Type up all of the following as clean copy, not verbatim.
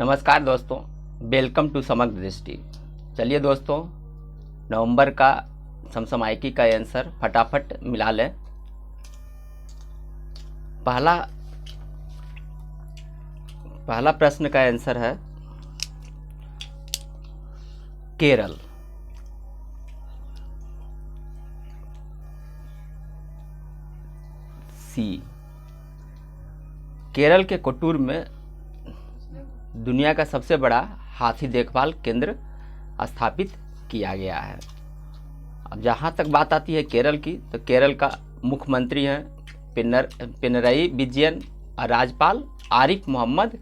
नमस्कार दोस्तों, welcome to समग्र दृष्टि। चलिए दोस्तों, नवंबर का समसामयिकी का आंसर फटाफट मिला लें। पहला प्रश्न का आंसर है केरल। सी, केरल के कोट्टूर में दुनिया का सबसे बड़ा हाथी देखभाल केंद्र स्थापित किया गया है। अब जहाँ तक बात आती है केरल की, तो केरल का मुख्यमंत्री हैं पिनरई विजयन और राज्यपाल आरिफ मोहम्मद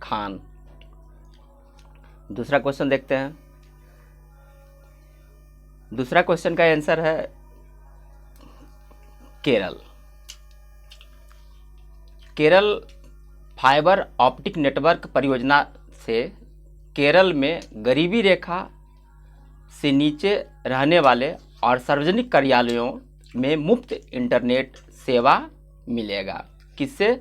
खान। दूसरा क्वेश्चन देखते हैं। दूसरा क्वेश्चन का आंसर है केरल फाइबर ऑप्टिक नेटवर्क परियोजना से केरल में गरीबी रेखा से नीचे रहने वाले और सार्वजनिक कार्यालयों में मुफ्त इंटरनेट सेवा मिलेगा। किससे?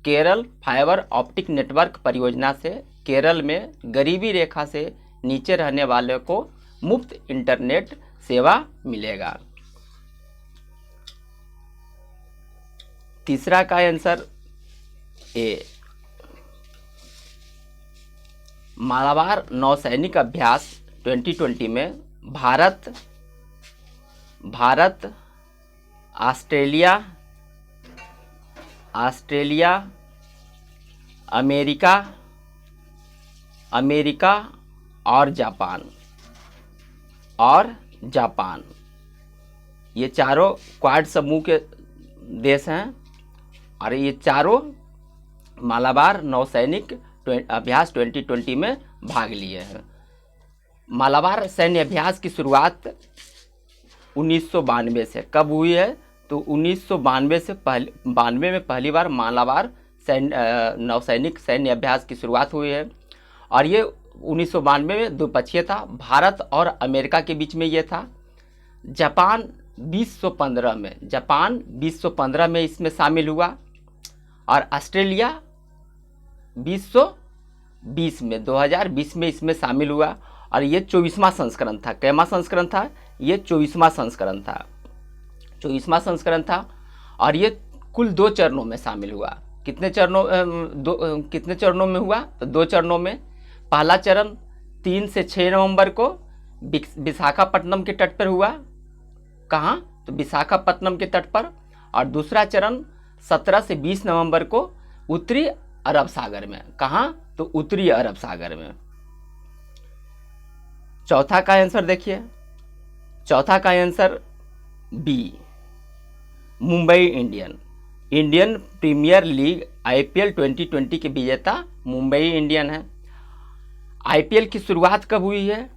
केरल फाइबर ऑप्टिक नेटवर्क परियोजना से केरल में गरीबी रेखा से नीचे रहने वाले को मुफ्त इंटरनेट सेवा मिलेगा। तीसरा का आंसर ए, मालाबार नौसैनिक अभ्यास 2020 में भारत, ऑस्ट्रेलिया, अमेरिका और जापान ये चारों क्वाड समूह के देश हैं और ये चारों मालाबार नौसैनिक अभ्यास 2020 में भाग लिए हैं। मालाबार सैन्य अभ्यास की शुरुआत 1992 से कब हुई है? तो 1992 से 92 में पहली बार मालाबार नौसैनिक सैन्य अभ्यास की शुरुआत हुई है और ये 1992 में द्विपक्षीय था। भारत और अमेरिका के बीच में ये था। जापान 2015 में इसमें शामिल हुआ और ऑस्ट्रेलिया 2020 में इसमें शामिल हुआ और ये 24वां संस्करण था। कैमा संस्करण था? ये 24वां संस्करण था और ये कुल 2 चरणों में शामिल हुआ। कितने चरणों में हुआ? तो 2 चरणों में। पहला चरण 3 से 6 नवंबर को विशाखापट्टनम के तट पर हुआ। कहाँ? तो विशाखापट्टनम के तट पर। और दूसरा चरण 17 से 20 नवंबर को उत्तरी अरब सागर में। कहाँ? तो उत्तरी अरब सागर में। चौथा का आंसर देखिए। चौथा का answer B, Mumbai Indian Premier League IPL 2020 के विजेता मुंबई इंडियन है। आईपीएल की शुरुआत कब हुई है?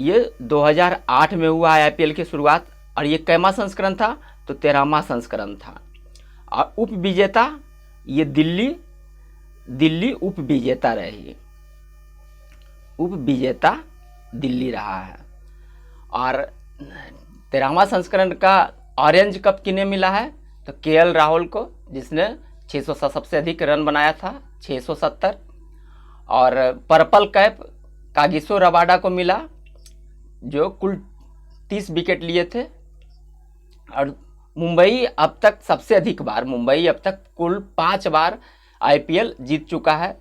ये 2008 में हुआ है आईपीएल की शुरुआत और ये कैमा संस्करण था? तो 13वां संस्करण था। और उप विजेता ये दिल्ली उप विजेता रही। उप विजेता दिल्ली रहा है। और 13वां संस्करण का ऑरेंज कप किन्हें मिला है? तो केएल राहुल को, जिसने 600 सबसे अधिक रन बनाया था, 670। और पर्पल कैप कागिसो रबाडा को मिला, जो कुल 30 विकेट लिए थे। और मुंबई अब तक कुल 5 बार आईपीएल जीत चुका है।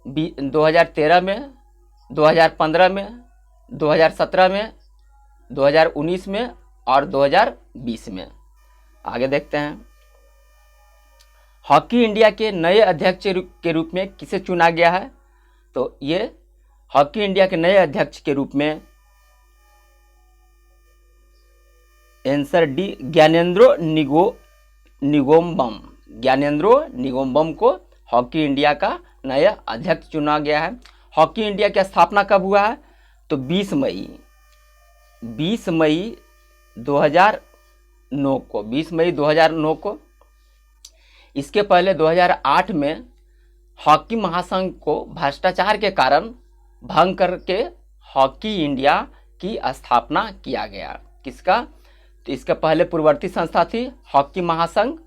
2013 में, 2015 में, 2017 में, 2019 में और 2020 में। आगे देखते हैं। हॉकी इंडिया के नए अध्यक्ष के रूप में किसे चुना गया है? तो ये हॉकी इंडिया के नए अध्यक्ष के रूप में आंसर डी, ज्ञानेंद्रो निगोम्बम को हॉकी इंडिया का नया अध्यक्ष चुना गया है। हॉकी इंडिया की स्थापना कब हुआ है? तो 20 मई 2009 को। इसके पहले 2008 में हॉकी महासंघ को भ्रष्टाचार के कारण भंग करके हॉकी इंडिया की स्थापना किया गया। किसका? तो इसके पहले पूर्ववर्ती संस्था थी हॉकी महासंघ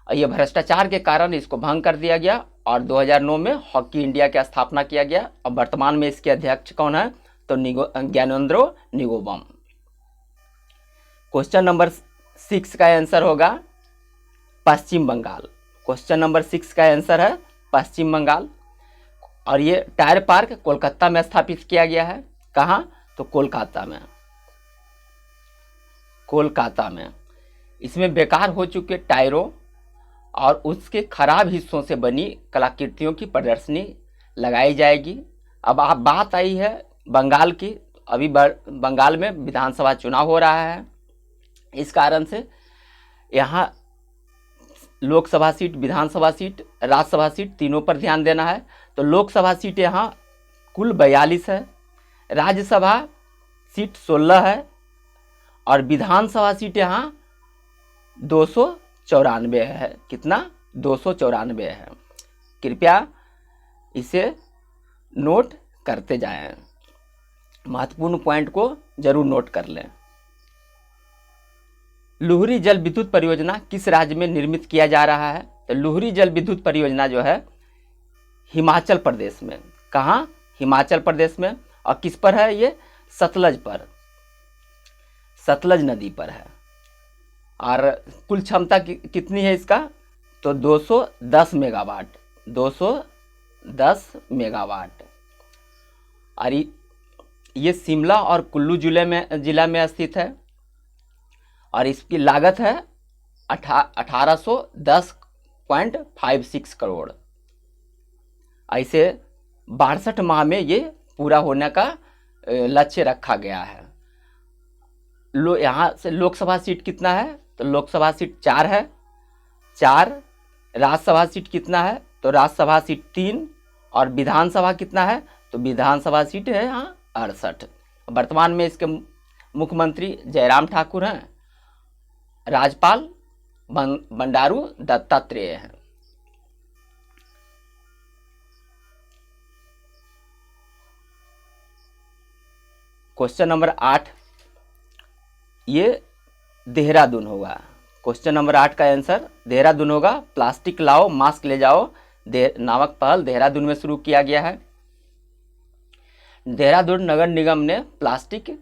और ये भ्रष्टाचार के कारण इसको भंग कर दिया गया और 2009 में हॉकी इंडिया की स्थापना किया गया। अब वर्तमान में इसके अध्यक्ष कौन है? तो ज्ञानेंद्रो निगोबम। क्वेश्चन नंबर 6 का आंसर होगा पश्चिम बंगाल। क्वेश्चन नंबर 6 का आंसर है पश्चिम बंगाल। और ये टायर पार्क कोलकाता में स्थापित किया गया है। कहाँ? तो कोलकाता में। कोलकाता में इसमें बेकार हो चुके टायरों और उसके खराब हिस्सों से बनी कलाकृतियों की प्रदर्शनी लगाई जाएगी। अब आप बात आई है बंगाल की। अभी बंगाल में विधानसभा चुनाव हो रहा है, इस कारण से यहाँ लोकसभा सीट, विधानसभा सीट, राज्यसभा सीट तीनों पर ध्यान देना है। तो लोकसभा सीट यहाँ कुल 42 है, राज्यसभा सीट 16 है और विधानसभा सीट यहाँ 294 है। कितना? 294 है। कृपया इसे नोट करते जाएं, महत्वपूर्ण पॉइंट को जरूर नोट कर लें। लुहरी जल विद्युत परियोजना किस राज्य में निर्मित किया जा रहा है? तो लुहरी जल विद्युत परियोजना जो है हिमाचल प्रदेश में। कहाँ? हिमाचल प्रदेश में। और किस पर है ये? सतलज पर, सतलज नदी पर है। और कुल क्षमता कितनी है इसका? तो 210 मेगावाट, 210 मेगावाट। और ये शिमला और कुल्लू जिला में स्थित है और इसकी लागत है 1810.56 करोड़। ऐसे 62 माह में ये पूरा होने का लक्ष्य रखा गया है। यहाँ से लोकसभा सीट कितना है? तो लोकसभा सीट 4 है, 4। राज्यसभा सीट कितना है? तो राज्यसभा सीट 3। और विधानसभा कितना है? तो विधानसभा सीट है यहाँ 68। वर्तमान में इसके मुख्यमंत्री जयराम ठाकुर हैं, राज्यपाल बंडारू दत्तात्रेय हैं। क्वेश्चन नंबर 8 ये देहरादून होगा। क्वेश्चन नंबर 8 का आंसर देहरादून होगा। प्लास्टिक लाओ मास्क ले जाओ नामक पहल देहरादून में शुरू किया गया है। देहरादून नगर निगम ने प्लास्टिक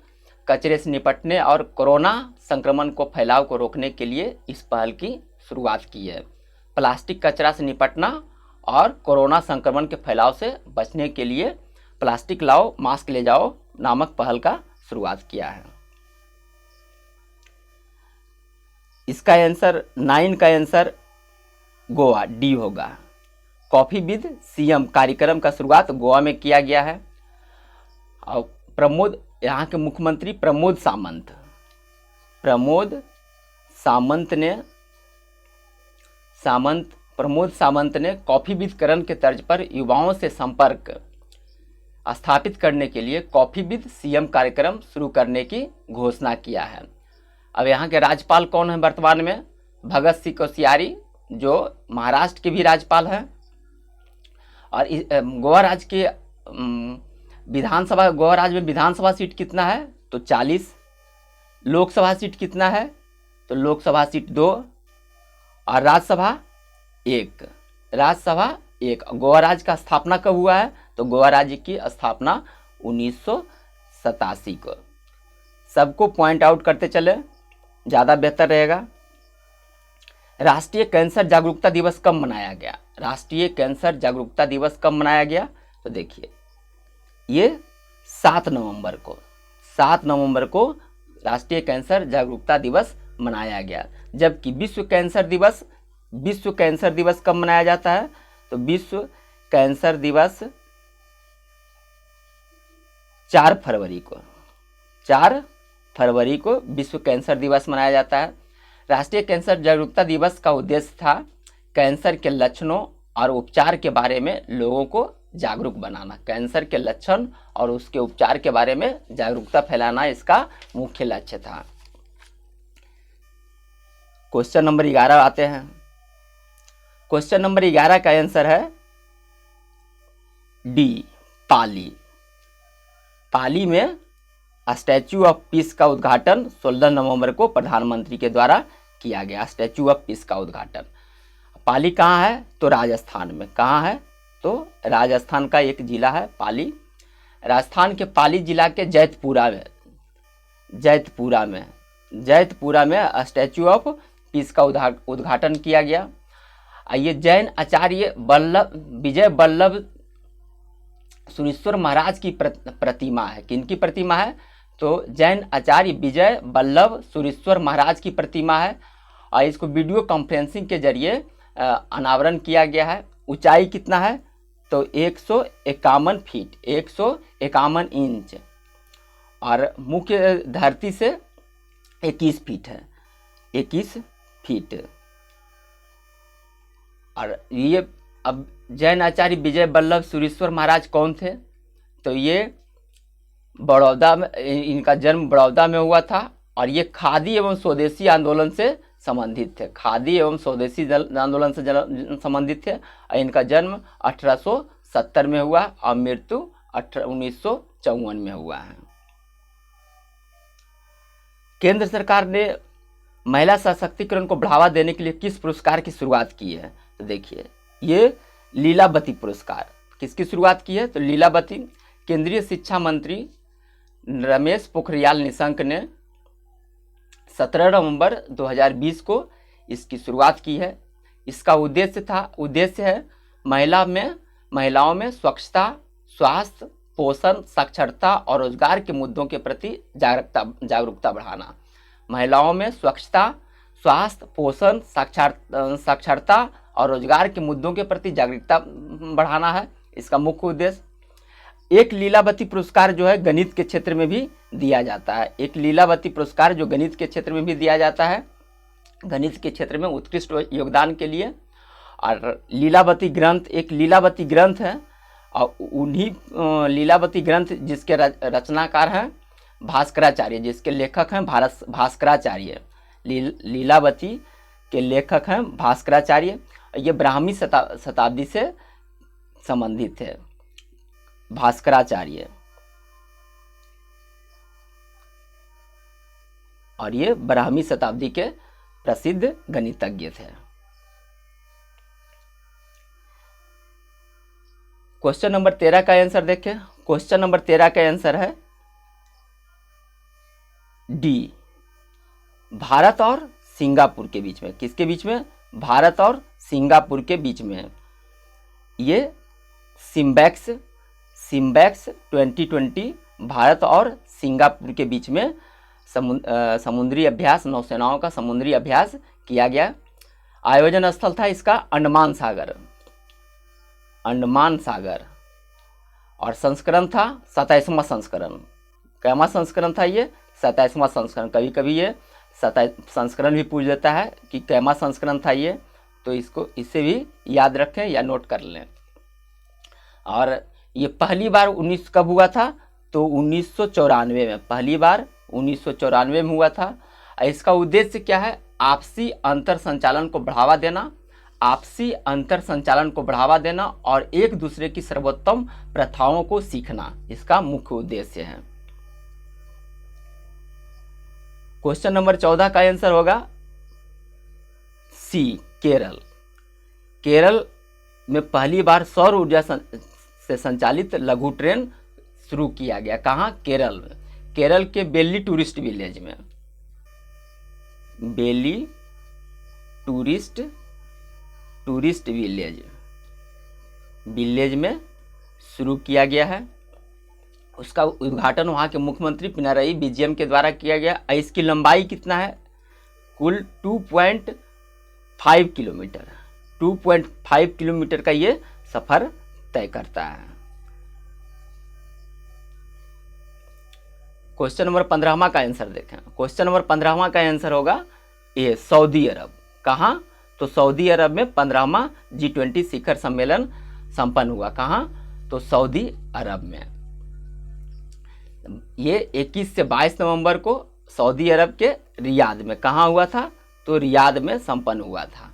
कचरे से निपटने और कोरोना संक्रमण को फैलाव को रोकने के लिए इस पहल की शुरुआत की है। प्लास्टिक कचरा से निपटना और कोरोना संक्रमण के फैलाव से बचने के लिए प्लास्टिक लाओ मास्क ले जाओ नामक पहल का शुरुआत किया है। इसका आंसर 9 का आंसर गोवा, डी होगा। कॉफी विद सीएम कार्यक्रम का शुरुआत गोवा में किया गया है। और यहाँ के मुख्यमंत्री प्रमोद सामंत ने कॉफी विद करण के तर्ज पर युवाओं से संपर्क स्थापित करने के लिए कॉफी विद सीएम कार्यक्रम शुरू करने की घोषणा किया है। अब यहाँ के राज्यपाल कौन है वर्तमान में? भगत सिंह कोश्यारी, जो महाराष्ट्र के भी राज्यपाल हैं। और गोवा राज्य के गोवा राज्य में विधानसभा सीट कितना है? तो 40। लोकसभा सीट कितना है? तो लोकसभा सीट 2 और राज्यसभा 1। गोवा राज्य का स्थापना कब हुआ है? तो गोवा राज्य की स्थापना 1987 को। सबको पॉइंट आउट करते चले, ज़्यादा बेहतर रहेगा। राष्ट्रीय कैंसर जागरूकता दिवस कब मनाया गया? राष्ट्रीय कैंसर जागरूकता दिवस कब मनाया गया? तो देखिए ये 7 नवंबर को राष्ट्रीय कैंसर जागरूकता दिवस मनाया गया। जबकि विश्व कैंसर दिवस कब मनाया जाता है? तो विश्व कैंसर दिवस 4 फरवरी को विश्व कैंसर दिवस मनाया जाता है। राष्ट्रीय कैंसर जागरूकता दिवस का उद्देश्य था कैंसर के लक्षणों और उपचार के बारे में लोगों को जागरूक बनाना। कैंसर के लक्षण और उसके उपचार के बारे में जागरूकता फैलाना इसका मुख्य लक्ष्य था। क्वेश्चन नंबर 11 आते हैं। क्वेश्चन नंबर 11 का आंसर है डी, पाली। पाली में स्टैच्यू ऑफ पीस का उद्घाटन 16 नवंबर को प्रधानमंत्री के द्वारा किया गया। स्टैच्यू ऑफ पीस का उद्घाटन। पाली कहाँ है? तो राजस्थान में। कहाँ है? तो राजस्थान का एक जिला है पाली। राजस्थान के पाली जिला के जैतपुरा में स्टैचू ऑफ पीस का उद्घाटन किया गया। ये जैन आचार्य विजय वल्लभ सुरेश्वर महाराज की प्रतिमा है। किनकी प्रतिमा है? तो जैन आचार्य विजय वल्लभ सुरेश्वर महाराज की प्रतिमा है और इसको वीडियो कॉन्फ्रेंसिंग के जरिए अनावरण किया गया है। ऊंचाई कितना है? तो 151 फीट 151 इंच और मुख्य धरती से 21 फीट है, 21 फीट। और ये अब जैन आचार्य विजय वल्लभ सुरेश्वर महाराज कौन थे? तो ये बड़ौदा में, इनका जन्म बड़ौदा में हुआ था और ये खादी एवं स्वदेशी आंदोलन से संबंधित थे। खादी एवं स्वदेशी आंदोलन से संबंधित थे और इनका जन्म 1870 में हुआ और मृत्यु 1954 में हुआ है। केंद्र सरकार ने महिला सशक्तिकरण को बढ़ावा देने के लिए किस पुरस्कार की शुरुआत की है? तो देखिए, ये लीलावती पुरस्कार किसकी शुरुआत की है? तो लीलावती। केंद्रीय शिक्षा मंत्री रमेश पोखरियाल निशंक ने 17 नवंबर 2020 को इसकी शुरुआत की है। इसका उद्देश्य है महिलाओं में स्वच्छता, स्वास्थ्य, पोषण, साक्षरता और रोजगार के मुद्दों के प्रति जागरूकता बढ़ाना। महिलाओं में स्वच्छता, स्वास्थ्य, पोषण, साक्षरता और रोजगार के मुद्दों के प्रति जागरूकता बढ़ाना है इसका मुख्य उद्देश्य। एक लीलावती पुरस्कार जो है गणित के क्षेत्र में भी दिया जाता है। एक लीलावती पुरस्कार जो गणित के क्षेत्र में भी दिया जाता है, गणित के क्षेत्र में उत्कृष्ट योगदान के लिए। और लीलावती ग्रंथ एक लीलावती ग्रंथ है और उन्हीं लीलावती ग्रंथ जिसके रचनाकार हैं भास्कराचार्य, जिसके लेखक हैं भास्कराचार्य। लीलावती के लेखक हैं भास्कराचार्य। ये ब्राह्मी शताब्दी से संबंधित है भास्कराचार्य और ये ब्राह्मी शताब्दी के प्रसिद्ध गणितज्ञ थे। क्वेश्चन नंबर 13 का आंसर देखें। क्वेश्चन नंबर 13 का आंसर है डी, भारत और सिंगापुर के बीच में। किसके बीच में? भारत और सिंगापुर के बीच में ये सिम्बैक्स 2020 भारत और सिंगापुर के बीच में समुद्री अभ्यास, नौसेनाओं का समुद्री अभ्यास किया गया। आयोजन स्थल था इसका अंडमान सागर और संस्करण था 27वां संस्करण। कैमा संस्करण था ये? 27वां संस्करण। कभी कभी ये संस्करण भी पूछ देता है कि कैमा संस्करण था ये, तो इससे भी याद रखें या नोट कर लें। और ये पहली बार कब हुआ था? तो 1994 में, पहली बार 1994 में हुआ था। इसका उद्देश्य क्या है? आपसी अंतर संचालन को बढ़ावा देना और एक दूसरे की सर्वोत्तम प्रथाओं को सीखना, इसका मुख्य उद्देश्य है। क्वेश्चन नंबर 14 का आंसर होगा सी, केरल में पहली बार सौर ऊर्जा से संचालित लघु ट्रेन शुरू किया गया। कहाँ? केरल में। केरल के बेल्ली टूरिस्ट विलेज में शुरू किया गया है। उसका उद्घाटन वहाँ के मुख्यमंत्री पिनाराई विजयन के द्वारा किया गया। इसकी लंबाई कितना है? कुल 2.5 किलोमीटर 2.5 किलोमीटर का ये सफर तय करता है। क्वेश्चन नंबर 15वां का आंसर देखें। क्वेश्चन नंबर 15वां का आंसर होगा ए, सऊदी अरब। कहाँ? तो सऊदी अरब में 15वां G20 शिखर सम्मेलन संपन्न हुआ। कहाँ? तो सऊदी अरब में। ये 21 से 22 नवंबर को सऊदी अरब के रियाद में, कहाँ हुआ था? तो रियाद में संपन्न हुआ था।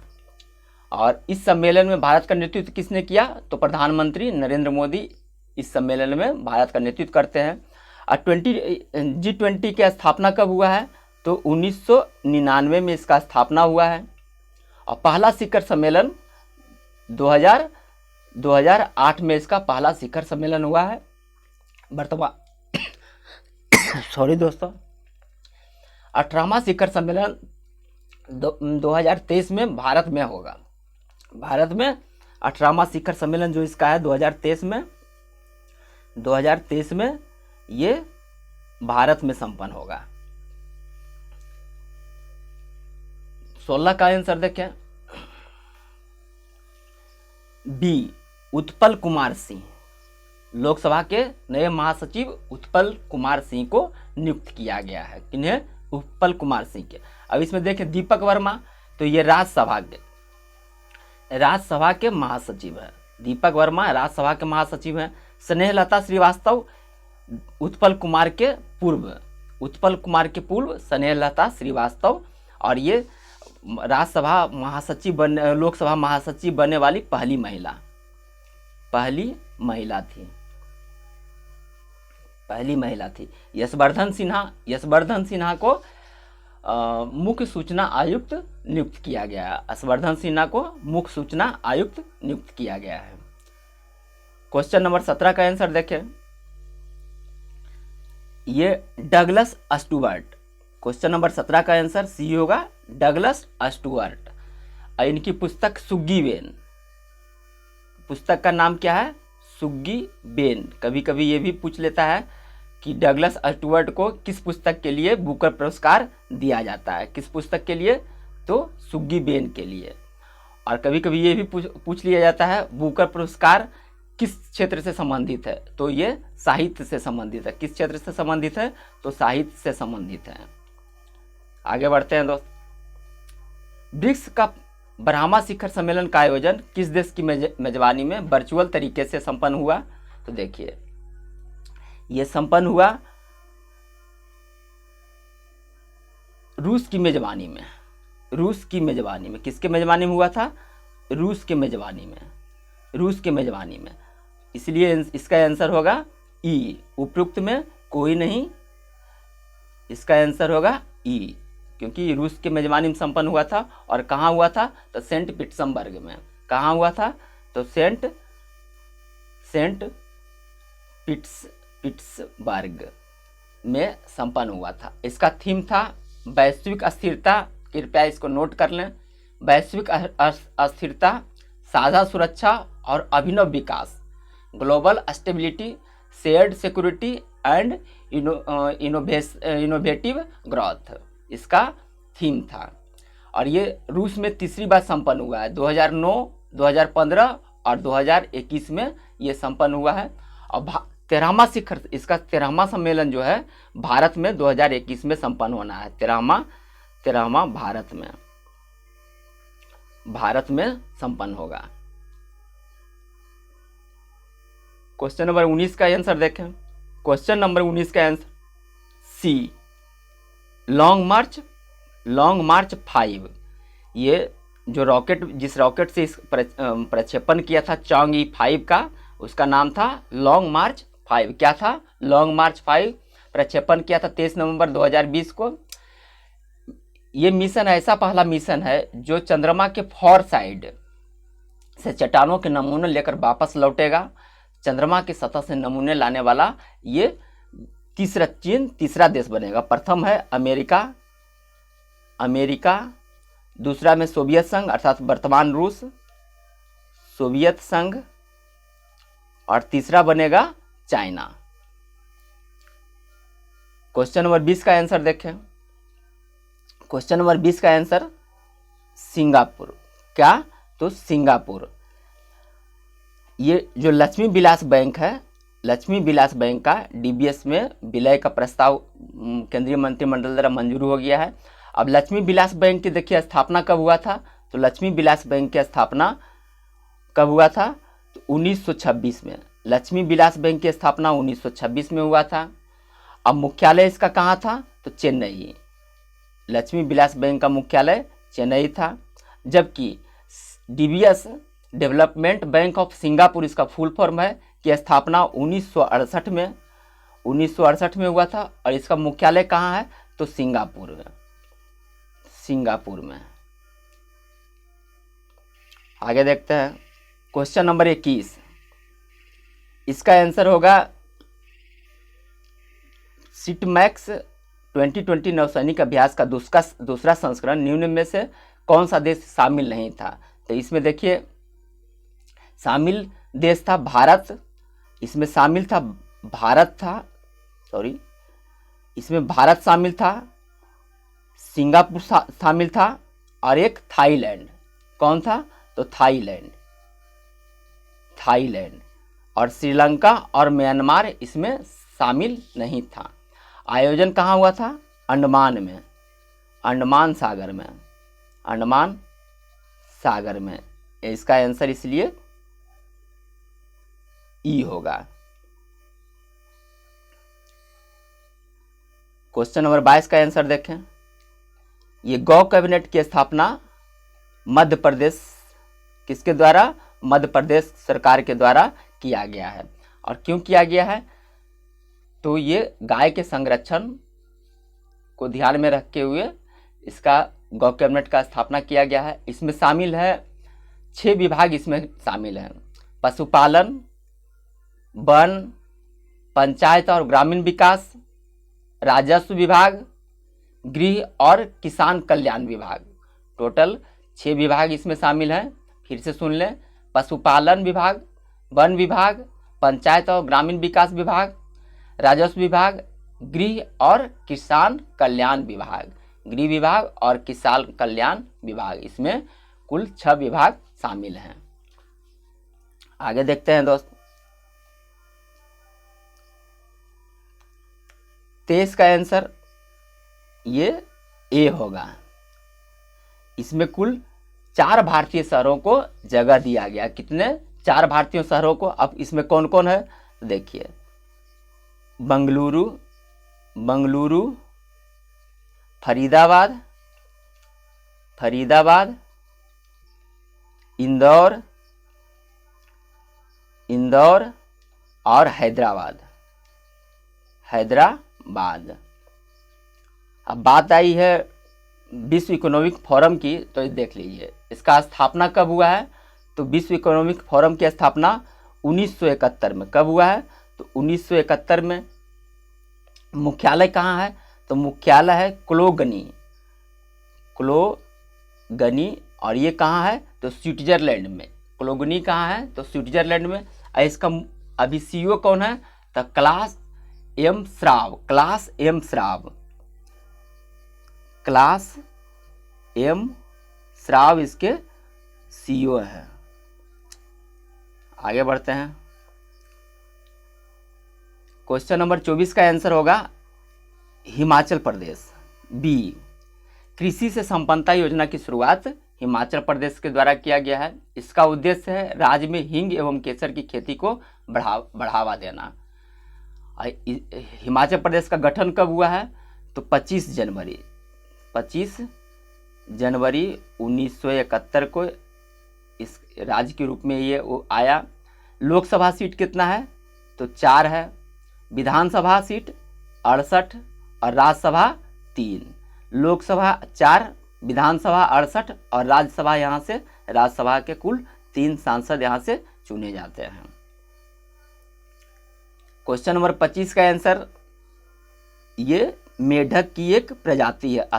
और इस सम्मेलन में भारत का नेतृत्व किसने किया? तो प्रधानमंत्री नरेंद्र मोदी इस सम्मेलन में भारत का नेतृत्व करते हैं। और G20 की स्थापना कब हुआ है? तो 1999 में इसका स्थापना हुआ है। और पहला शिखर सम्मेलन 2008 में इसका पहला शिखर सम्मेलन हुआ है। वर्तमान सॉरी दोस्तों, 18वां शिखर सम्मेलन 2023 में भारत में होगा। भारत में 18वां शिखर सम्मेलन जो इसका है 2023 में ये भारत में संपन्न होगा। 16 का आंसर देखें, बी उत्पल कुमार सिंह। लोकसभा के नए महासचिव उत्पल कुमार सिंह को नियुक्त किया गया है। किन्हें? उत्पल कुमार सिंह के। अब इसमें देखें दीपक वर्मा, तो ये राज्यसभा के महासचिव है। दीपक वर्मा राज्यसभा के महासचिव हैं। स्नेहलता श्रीवास्तव उत्पल कुमार के पूर्व स्नेहलता श्रीवास्तव, और ये राज्यसभा महासचिव लोकसभा महासचिव बनने वाली पहली महिला थी। यशवर्धन सिन्हा को मुख्य सूचना आयुक्त नियुक्त किया गया है। यशवर्धन सिन्हा को मुख्य सूचना आयुक्त नियुक्त किया गया है। क्वेश्चन नंबर 17 का आंसर देखें, ये डगलस स्टुअर्ट। क्वेश्चन नंबर 17 का आंसर सी होगा, डगलस स्टुअर्ट। इनकी पुस्तक सुग्गी बेन, पुस्तक का नाम क्या है? सुग्गी बेन। कभी कभी ये भी पूछ लेता है कि डगलस स्टुअर्ट को किस पुस्तक के लिए बुकर पुरस्कार दिया जाता है? किस पुस्तक के लिए? तो सुग्गी बेन के लिए। और कभी कभी ये भी पूछ लिया जाता है बुकर पुरस्कार किस क्षेत्र से संबंधित है? तो ये साहित्य से संबंधित है। किस क्षेत्र से संबंधित है? तो साहित्य से संबंधित है। आगे बढ़ते हैं दोस्त। ब्रिक्स का 12वां शिखर सम्मेलन का आयोजन किस देश की मेजबानी में वर्चुअल तरीके से संपन्न हुआ? तो देखिए, यह संपन्न हुआ रूस की मेजबानी में। किसके मेजबानी में हुआ था? रूस के मेजबानी में। इसलिए इसका आंसर होगा ई। उपयुक्त में कोई नहीं, इसका आंसर होगा ई, क्योंकि रूस के मेजबानी में संपन्न हुआ था। और कहाँ हुआ था? तो सेंट पीटर्सबर्ग में। कहाँ हुआ था? तो सेंट पीटर्सबर्ग में संपन्न हुआ था। इसका थीम था वैश्विक अस्थिरता। कृपया इसको नोट कर लें। वैश्विक अस्थिरता, साझा सुरक्षा और अभिनव विकास, global stability, shared security and innovative growth, इसका थीम था। और ये रूस में तीसरी बार संपन्न हुआ है। 2009, 2015 और 2021 में ये संपन्न हुआ है। और 13वां शिखर, इसका 13वां सम्मेलन जो है भारत में 2021 में संपन्न होना है। 13वां भारत में संपन्न होगा। क्वेश्चन नंबर 19 का आंसर देखें। क्वेश्चन नंबर 19 का आंसर सी, लॉन्ग मार्च 5। ये जो रॉकेट, जिस रॉकेट से इस प्रक्षेपण किया था चांग-ई 5 का, उसका नाम था लॉन्ग मार्च 5। क्या था? लॉन्ग मार्च 5 प्रक्षेपण किया था 23 नवंबर 2020 को। ये मिशन ऐसा पहला मिशन है जो चंद्रमा के फॉर साइड से चट्टानों के नमूने लेकर वापस लौटेगा। चंद्रमा की सतह से नमूने लाने वाला ये तीसरा देश बनेगा। प्रथम है अमेरिका, दूसरा में सोवियत संघ अर्थात वर्तमान रूस, सोवियत संघ, और तीसरा बनेगा चाइना। क्वेश्चन नंबर 20 का आंसर देखें। क्वेश्चन नंबर 20 का आंसर सिंगापुर। क्या? तो सिंगापुर। ये जो लक्ष्मी विलास बैंक है, लक्ष्मी विलास बैंक का डीबीएस में विलय का प्रस्ताव केंद्रीय मंत्रिमंडल द्वारा मंजूर हो गया है। अब लक्ष्मी विलास बैंक की देखिए स्थापना कब हुआ था? तो लक्ष्मी विलास बैंक की स्थापना कब हुआ था? तो 1926 में। लक्ष्मी विलास बैंक की स्थापना 1926 में हुआ था। अब मुख्यालय इसका कहाँ था? तो चेन्नई। लक्ष्मी विलास बैंक का मुख्यालय चेन्नई था। जबकि DBS development bank of Singapore, इसका फुल फॉर्म है, की स्थापना 1968 में हुआ था। और इसका मुख्यालय कहाँ है? तो सिंगापुर में। आगे देखते हैं क्वेश्चन नंबर 21। इसका आंसर होगा सिटमैक्स 2020 नौसैनिक अभ्यास का दूसरा संस्करण निम्न में से कौन सा देश शामिल नहीं था। तो इसमें देखिए शामिल देश था भारत, इसमें शामिल था इसमें भारत शामिल था, सिंगापुर शामिल था और एक थाईलैंड। कौन था? तो थाईलैंड और श्रीलंका और म्यांमार इसमें शामिल नहीं था। आयोजन कहाँ हुआ था? अंडमान में, अंडमान सागर में। इसका आंसर इसलिए ई होगा। क्वेश्चन नंबर 22 का आंसर देखें। ये गौ कैबिनेट की स्थापना मध्य प्रदेश किसके द्वारा? मध्य प्रदेश सरकार के द्वारा किया गया है। और क्यों किया गया है? तो ये गाय के संरक्षण को ध्यान में रखते हुए इसका गौ कैबिनेट का स्थापना किया गया है। इसमें शामिल है 6 विभाग इसमें शामिल हैं: पशुपालन, वन, पंचायत और ग्रामीण विकास, राजस्व विभाग, गृह और किसान कल्याण विभाग। टोटल 6 विभाग इसमें शामिल हैं। फिर से सुन लें: पशुपालन विभाग, वन विभाग, पंचायत और ग्रामीण विकास विभाग, राजस्व विभाग, गृह और किसान कल्याण विभाग। गृह विभाग और किसान कल्याण विभाग, इसमें कुल 6 विभाग शामिल हैं। आगे देखते हैं दोस्त। 23 का आंसर ये ए होगा। इसमें कुल 4 भारतीय शहरों को जगह दिया गया। कितने? 4 भारतीय शहरों को। अब इसमें कौन कौन है देखिए: बंगलुरु, फरीदाबाद, इंदौर और हैदराबाद। अब बात आई है विश्व इकोनॉमिक फोरम की, तो ये देख लीजिए इसका स्थापना कब हुआ है। तो विश्व इकोनॉमिक फोरम की स्थापना 1971 में। कब हुआ है? तो 1971 में। मुख्यालय कहाँ है? तो मुख्यालय है क्लोगनी, और ये कहाँ है? तो स्विट्जरलैंड में। क्लोगनी कहाँ है? तो स्विट्जरलैंड में। और इसका अभी CEO कौन है? तो क्लास एम श्राव इसके CEO है। आगे बढ़ते हैं। क्वेश्चन नंबर 24 का आंसर होगा हिमाचल प्रदेश, बी। कृषि से संपन्नता योजना की शुरुआत हिमाचल प्रदेश के द्वारा किया गया है। इसका उद्देश्य है राज्य में हींग एवं केसर की खेती को बढ़ावा देना। हिमाचल प्रदेश का गठन कब हुआ है? तो 25 जनवरी 1971 को इस राज्य के रूप में ये आया। लोकसभा सीट कितना है? तो 4 है। विधानसभा सीट 68 और राज्यसभा 3। लोकसभा 4, विधानसभा 68 और राज्यसभा यहाँ से राज्यसभा के कुल 3 सांसद यहाँ से चुने जाते हैं। क्वेश्चन नंबर 25 का आंसर, ये मेढक की एक प्रजाति है।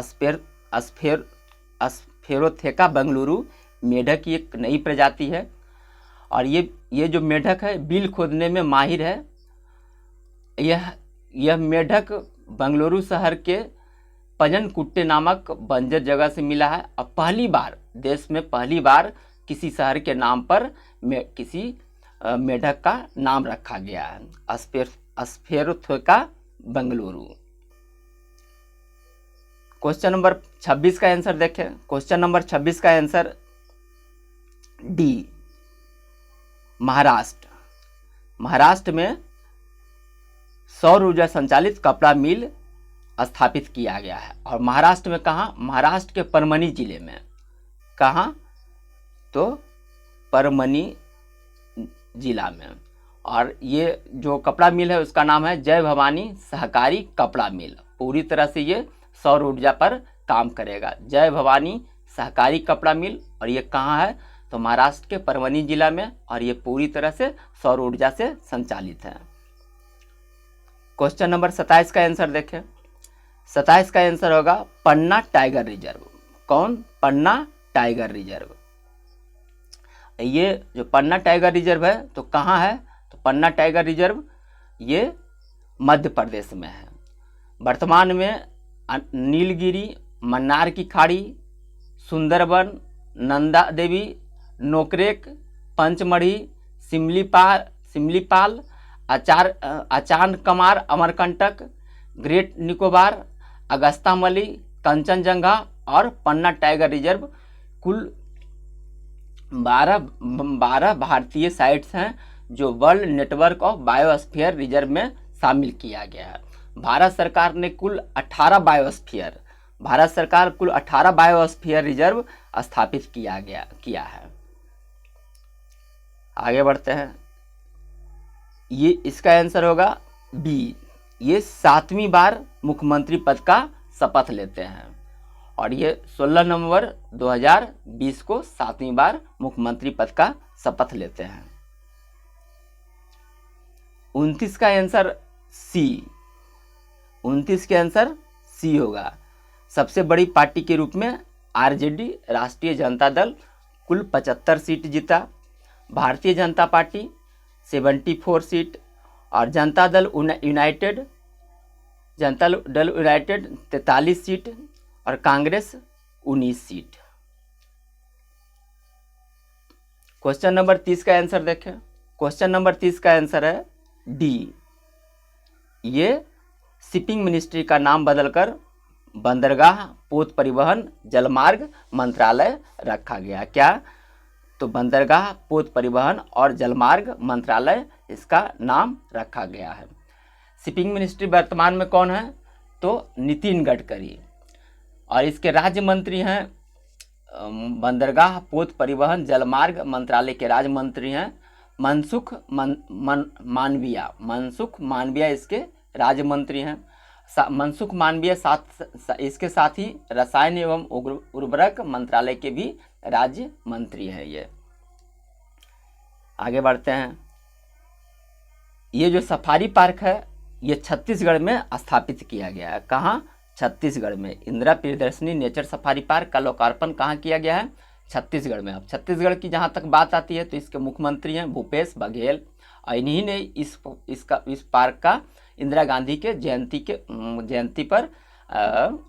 अस्फेरोथेका बेंगलुरु मेढक की एक नई प्रजाति है। और ये जो मेढक है बिल खोदने में माहिर है। यह मेढक बेंगलुरु शहर के पजनकुट्टे नामक बंजर जगह से मिला है। और देश में पहली बार किसी शहर के नाम पर किसी मेढक का नाम रखा गया है, अस्फेरोथेका बेंगलुरु। क्वेश्चन नंबर 26 का आंसर देखें। क्वेश्चन नंबर 26 का आंसर डी, महाराष्ट्र में सौर ऊर्जा संचालित कपड़ा मिल स्थापित किया गया है। और महाराष्ट्र में कहाँ? महाराष्ट्र के परमनी जिले में। कहाँ? तो परमनी जिला में। और ये जो कपड़ा मिल है उसका नाम है जय भवानी सहकारी कपड़ा मिल। पूरी तरह से ये सौर ऊर्जा पर काम करेगा, जय भवानी सहकारी कपड़ा मिल। और ये कहाँ है? तो महाराष्ट्र के परभनी जिला में, और ये पूरी तरह से सौर ऊर्जा से संचालित है। क्वेश्चन नंबर 27 का आंसर देखें। 27 का आंसर होगा पन्ना टाइगर रिजर्व। कौन? पन्ना टाइगर रिजर्व। ये जो पन्ना टाइगर रिजर्व है तो कहाँ है? तो पन्ना टाइगर रिजर्व ये मध्य प्रदेश में है। वर्तमान में नीलगिरी, मन्नार की खाड़ी, सुंदरबन, नंदा देवी, नोकरेक, पंचमढ़ी, सिमलीपाल, अचान कमार, अमरकंटक, ग्रेट निकोबार, अगस्तामली, कंचनजंगा और पन्ना टाइगर रिजर्व कुल 12 भारतीय साइट्स हैं जो world network of biosphere reserve में शामिल किया गया है। भारत सरकार कुल 18 बायोस्फीयर रिजर्व स्थापित किया है। आगे बढ़ते हैं। ये इसका आंसर होगा बी। ये 7वीं बार मुख्यमंत्री पद का शपथ लेते हैं और ये 16 नवंबर 2020 को 7वीं बार मुख्यमंत्री पद का शपथ लेते हैं। 29 का आंसर सी। 29 के आंसर सी होगा। सबसे बड़ी पार्टी के रूप में आरजेडी राष्ट्रीय जनता दल कुल 75 सीट जीता, भारतीय जनता पार्टी 74 सीट और जनता दल यूनाइटेड 43 सीट और कांग्रेस 19 सीट। क्वेश्चन नंबर 30 का आंसर देखें। क्वेश्चन नंबर 30 का आंसर है डी। ये शिपिंग मिनिस्ट्री का नाम बदलकर बंदरगाह, पोत परिवहन, जलमार्ग मंत्रालय रखा गया। क्या? तो बंदरगाह, पोत परिवहन और जलमार्ग मंत्रालय इसका नाम रखा गया है। शिपिंग मिनिस्ट्री वर्तमान में कौन है? तो नितिन गडकरी। और इसके राज्य मंत्री हैं बंदरगाह, पोत परिवहन, जलमार्ग मंत्रालय के राज्य मंत्री हैं मनसुख मांडविया इसके राज्य मंत्री हैं। मनसुख मांडविया इसके साथ ही रसायन एवं उर्वरक मंत्रालय के भी राज्य मंत्री हैं ये। आगे बढ़ते हैं। ये जो सफारी पार्क है ये छत्तीसगढ़ में स्थापित किया गया है। कहाँ? छत्तीसगढ़ में। Indira Priyadarshini nature safari park का लोकार्पण कहाँ किया गया है? छत्तीसगढ़ में। अब छत्तीसगढ़ की जहाँ तक बात आती है तो इसके मुख्यमंत्री हैं भूपेश बघेल और इन्हीं ने इस पार्क का इंदिरा गांधी के जयंती पर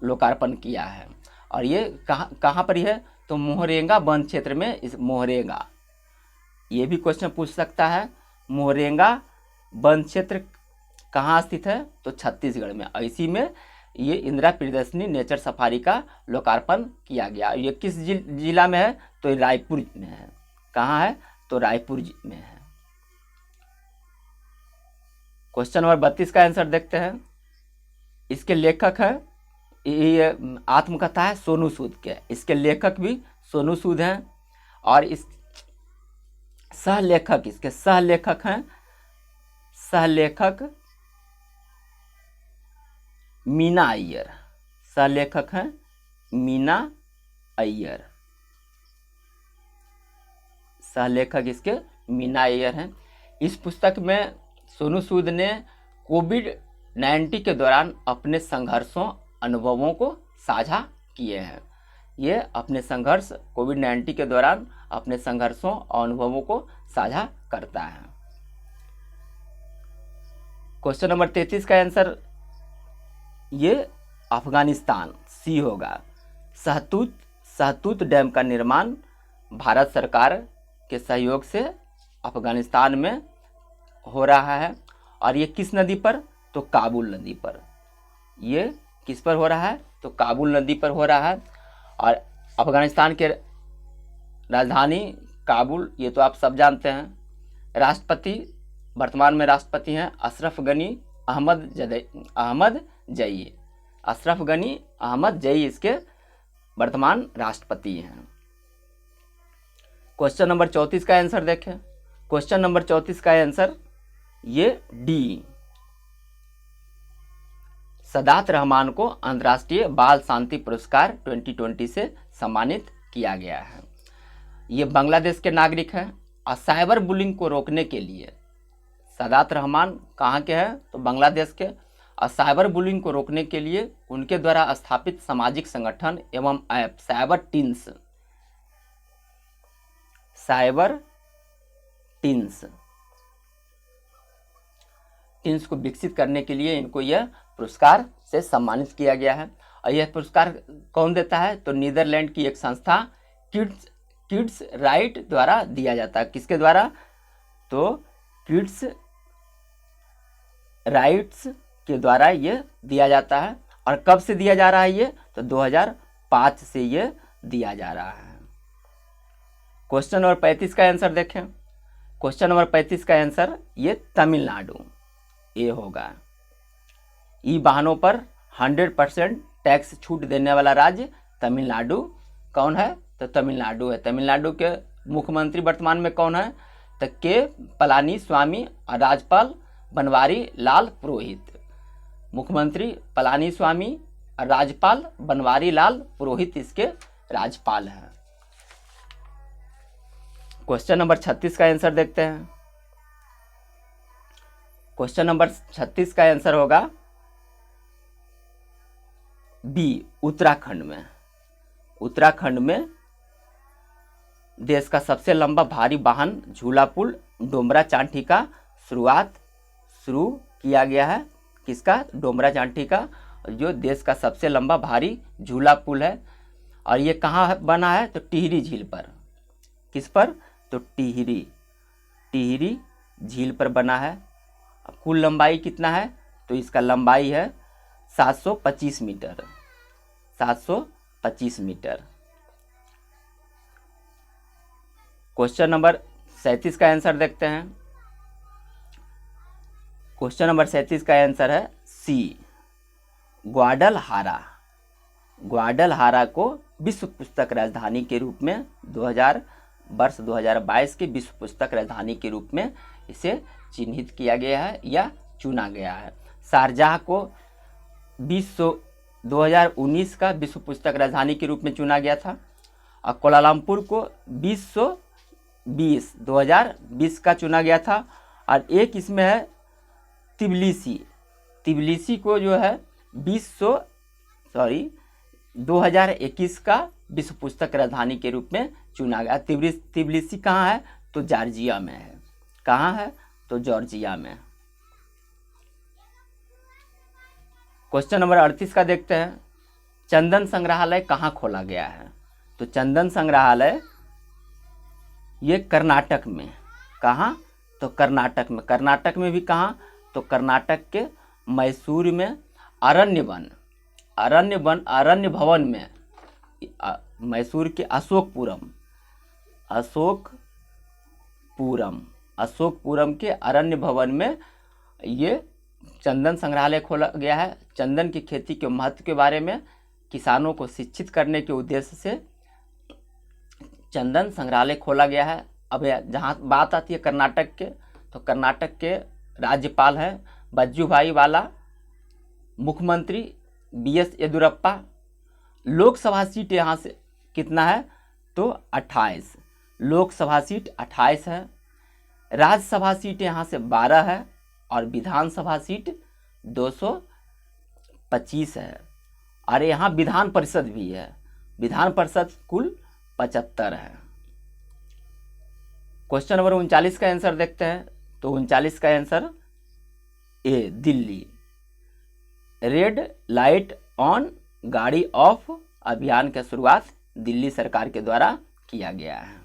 लोकार्पण किया है। और ये कहाँ पर ही है? तो मोहरेंगा वन क्षेत्र में। इस मोहरेंगा, ये भी क्वेश्चन पूछ सकता है, मोहरेंगा वन क्षेत्र कहाँ स्थित है? तो छत्तीसगढ़ में। इसी में ये इंदिरा प्रियदर्शनी नेचर सफारी का लोकार्पण किया गया। ये किस जिला में है? तो रायपुर में है। कहाँ है? तो रायपुर में है। क्वेश्चन नंबर 32 का आंसर देखते हैं। इसके लेखक है, ये आत्मकथा है सोनू सूद के। इसके लेखक भी सोनू सूद हैं और इस इसके सहलेखक हैं मीना अय्यर। सहलेखक हैं मीना अय्यर। सहलेखक इसके मीना अय्यर हैं। इस पुस्तक में सोनू सूद ने कोविड-19 के दौरान अपने संघर्षों, अनुभवों को साझा किए हैं। ये अपने संघर्ष कोविड-19 के दौरान अपने संघर्षों और अनुभवों को साझा करता है। क्वेश्चन नंबर 33 का आंसर ये अफगानिस्तान सी होगा। सहतूत डैम का निर्माण भारत सरकार के सहयोग से अफगानिस्तान में हो रहा है और ये किस नदी पर? तो काबुल नदी पर। ये किस पर हो रहा है? तो काबुल नदी पर हो रहा है। और अफगानिस्तान के राजधानी काबुल, ये तो आप सब जानते हैं। राष्ट्रपति वर्तमान में राष्ट्रपति हैं अशरफ गनी अहमद जई। अशरफ गनी अहमद जई इसके वर्तमान राष्ट्रपति हैं। क्वेश्चन नंबर 34 का आंसर देखें। क्वेश्चन नंबर 34 का आंसर ये डी। सदात रहमान को अंतर्राष्ट्रीय बाल शांति पुरस्कार 2020 से सम्मानित किया गया है। ये बांग्लादेश के नागरिक हैं। और साइबर बुलिंग को रोकने के लिए सादात रहमान कहाँ के हैं, तो बांग्लादेश के। और साइबर बुलिंग को रोकने के लिए उनके द्वारा स्थापित सामाजिक संगठन एवं ऐप साइबर टीन्स को विकसित करने के लिए इनको यह पुरस्कार से सम्मानित किया गया है। और यह पुरस्कार कौन देता है, तो नीदरलैंड की एक संस्था किड्स राइट द्वारा दिया जाता है। किसके द्वारा, तो किड्स राइट्स के द्वारा ये दिया जाता है। और कब से दिया जा रहा है ये, तो 2005 से ये दिया जा रहा है। क्वेश्चन नंबर 35 का आंसर देखें। क्वेश्चन नंबर 35 का आंसर ये तमिलनाडु ये होगा। ई वाहनों पर 100% टैक्स छूट देने वाला राज्य तमिलनाडु कौन है, तो तमिलनाडु है। तमिलनाडु के मुख्यमंत्री वर्तमान में कौन है, तो के पलानीस्वामी और राज्यपाल बनवारी लाल पुरोहित। मुख्यमंत्री पलानीस्वामी और राज्यपाल बनवारी लाल पुरोहित इसके राज्यपाल हैं। क्वेश्चन नंबर 36 का आंसर देखते हैं। क्वेश्चन नंबर 36 का आंसर होगा बी, उत्तराखंड में देश का सबसे लंबा भारी वाहन झूला पुल डोमरा चांठी का शुरू किया गया है। किसका, डोमरा चांठी का, जो देश का सबसे लंबा भारी झूला पुल है। और ये कहाँ बना है, तो टिहरी झील पर। किस पर, तो टिहरी झील पर बना है। कुल लंबाई कितना है, तो इसका लंबाई है 725 मीटर। 725 मीटर। क्वेश्चन नंबर 37 का आंसर देखते हैं। क्वेश्चन नंबर 37 का आंसर है सी, ग्वाडलहारा को विश्व पुस्तक राजधानी के रूप में 2022 के विश्व पुस्तक राजधानी के रूप में इसे चिन्हित किया गया है या चुना गया है। शारजाह को 2019 का विश्व पुस्तक राजधानी के रूप में चुना गया था। और कोलालमपुर को 2020 का चुना गया था। और एक इसमें है तिबलिसी को जो है 2021 का विश्व पुस्तक राजधानी के रूप में चुना गया। तिबलिसी कहाँ है, तो जॉर्जिया में है। कहाँ है, तो जॉर्जिया में। क्वेश्चन नंबर 38 का देखते हैं। चंदन संग्रहालय कहाँ खोला गया है, तो चंदन संग्रहालय ये कर्नाटक में। कहाँ, तो कर्नाटक में भी कहाँ, तो कर्नाटक के मैसूर में अरण्य भवन में, मैसूर के अशोकपुरम के अरण्य भवन में ये चंदन संग्रहालय खोला गया है। चंदन की खेती के महत्व के बारे में किसानों को शिक्षित करने के उद्देश्य से चंदन संग्रहालय खोला गया है। अब जहाँ बात आती है कर्नाटक के, तो कर्नाटक के राज्यपाल हैं वजुभाई वाला, मुख्यमंत्री BS येदुरप्पा। लोकसभा सीट यहाँ से कितना है, तो 28 लोकसभा सीट 28 है। राज्यसभा सीट यहाँ से 12 है और विधानसभा सीट 225 है। और यहाँ विधान परिषद भी है, विधान परिषद कुल 75 है। क्वेश्चन नंबर 39 का आंसर देखते हैं। तो 39 का answer A, Delhi. Red light on गाड़ी ऑफ अभियान की शुरुआत दिल्ली सरकार के द्वारा किया गया है।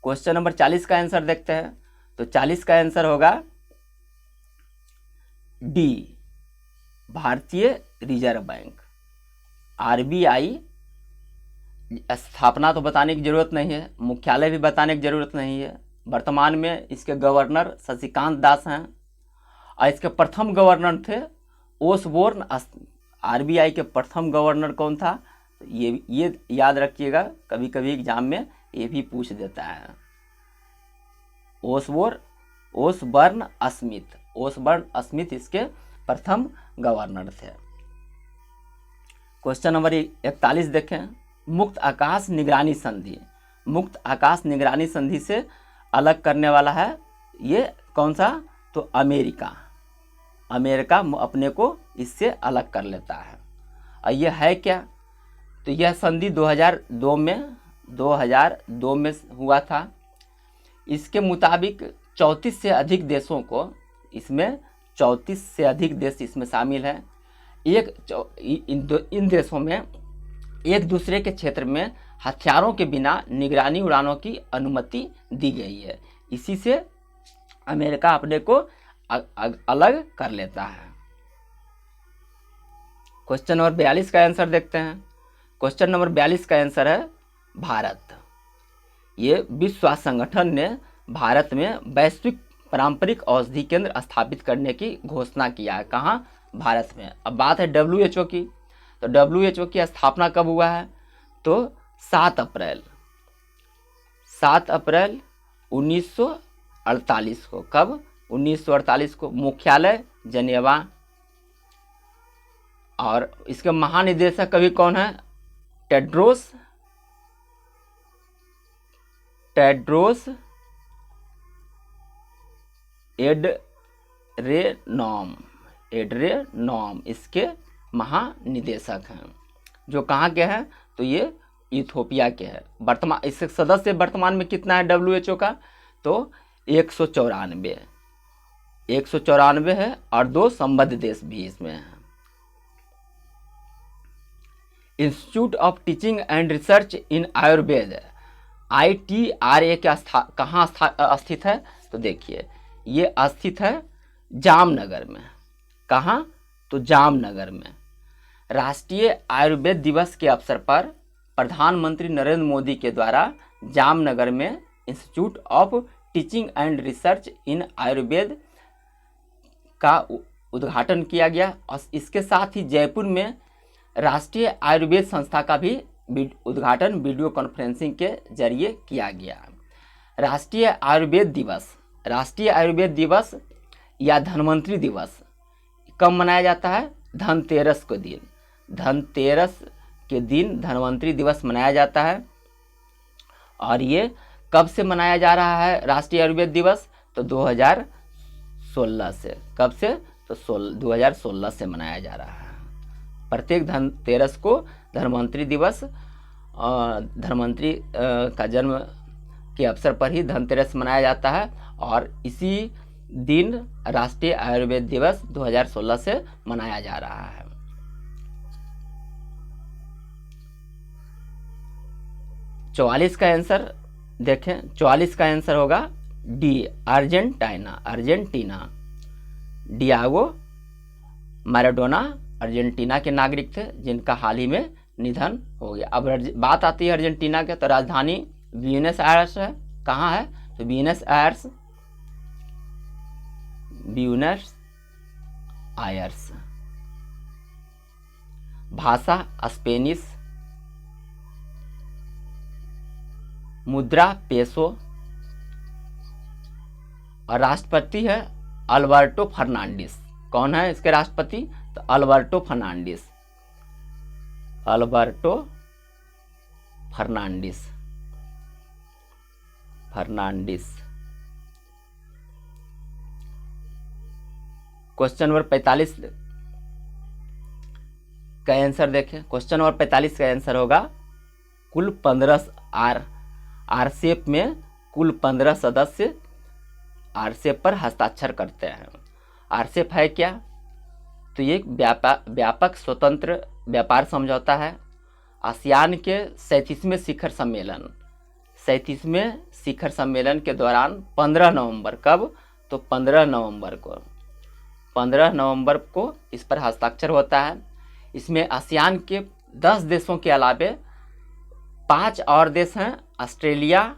क्वेश्चन नंबर 40 का आंसर देखते हैं। तो 40 का आंसर होगा डी, भारतीय रिजर्व बैंक। RBI स्थापना तो बताने की जरूरत नहीं है, मुख्यालय भी बताने की जरूरत नहीं है। वर्तमान में इसके गवर्नर शशिकांत दास हैं और इसके प्रथम गवर्नर थे ओसबोर्न। RBI के प्रथम गवर्नर कौन था, ये याद रखिएगा, कभी कभी एग्जाम में ये भी पूछ देता है। ओसबर्न स्मिथ इसके प्रथम गवर्नर थे। क्वेश्चन नंबर 41 देखें। मुक्त आकाश निगरानी संधि मुक्त आकाश निगरानी संधि से अलग करने वाला है ये कौन सा, तो अमेरिका। अमेरिका अपने को इससे अलग कर लेता है। और ये है क्या, तो यह संधि 2002 में हुआ था। इसके मुताबिक 34 से अधिक देशों को, इसमें 34 से अधिक देश इसमें शामिल हैं। इन देशों में एक दूसरे के क्षेत्र में हथियारों के बिना निगरानी उड़ानों की अनुमति दी गई है। इसी से अमेरिका अपने को अलग कर लेता है। क्वेश्चन नंबर 42 का आंसर देखते हैं। क्वेश्चन नंबर 42 का आंसर है भारत। ये विश्व स्वास्थ्य संगठन ने भारत में वैश्विक पारंपरिक औषधि केंद्र स्थापित करने की घोषणा किया है। कहाँ, भारत में। अब बात है WHO की, तो WHO की स्थापना कब हुआ है, तो 7 अप्रैल 1948 को। कब, 1948 को। मुख्यालय जनेवा। और इसके महानिदेशक कभी कौन है, टेड्रोस एड्रेनॉम इसके महानिदेशक हैं। जो कहाँ के हैं, तो ये इथोपिया के हैं। वर्तमान इसके सदस्य वर्तमान में कितना है WHO का, तो 194 है और 2 संबद्ध देश भी इसमें हैं। Institute of teaching and research in Ayurveda ITRA कहाँ स्थित है, तो देखिए ये स्थित है जामनगर में। कहाँ, तो जामनगर में। राष्ट्रीय आयुर्वेद दिवस के अवसर पर प्रधानमंत्री नरेंद्र मोदी के द्वारा जामनगर में institute of teaching and research इन आयुर्वेद का उद्घाटन किया गया। और इसके साथ ही जयपुर में राष्ट्रीय आयुर्वेद संस्था का भी उद्घाटन वीडियो कॉन्फ्रेंसिंग के जरिए किया गया। राष्ट्रीय आयुर्वेद दिवस या धन्वंतरि दिवस कब मनाया जाता है, धनतेरस के दिन। धनतेरस के दिन धन्वंतरि दिवस मनाया जाता है। और ये कब से मनाया जा रहा है राष्ट्रीय आयुर्वेद दिवस, तो 2016 से। कब से, तो 2016 से मनाया जा रहा है। प्रत्येक धनतेरस को धन्वंतरि दिवस, धन्वंतरि का जन्म के अवसर पर ही धनतेरस मनाया जाता है। और इसी दिन राष्ट्रीय आयुर्वेद दिवस 2016 से मनाया जा रहा है। चौवालीस का आंसर देखें। 44 का आंसर होगा D, Argentina. Diego Maradona Argentina के नागरिक थे जिनका हाल ही में निधन हो गया। अब बात आती है अर्जेंटीना के, तो राजधानी ब्यूनस आयर्स है। कहाँ है, तो ब्यूनस आयर्स। भाषा स्पेनिश। मुद्रा पेसो। और राष्ट्रपति है अल्बर्टो फर्नांडिस। कौन है इसके राष्ट्रपति, तो अल्बर्टो फर्नांडिस। क्वेश्चन नंबर 45 का आंसर देखें। क्वेश्चन नंबर 45 का आंसर होगा कुल 15 आरसेप में कुल 15 सदस्य आरसेप पर हस्ताक्षर करते हैं। आरसेप है क्या, तो ये व्यापक स्वतंत्र व्यापार समझौता है। आसियान के 37वें शिखर सम्मेलन के दौरान 15 नवंबर, कब, तो 15 नवंबर को इस पर हस्ताक्षर होता है। इसमें आसियान के 10 देशों के अलावे 5 और देश हैं, ऑस्ट्रेलिया,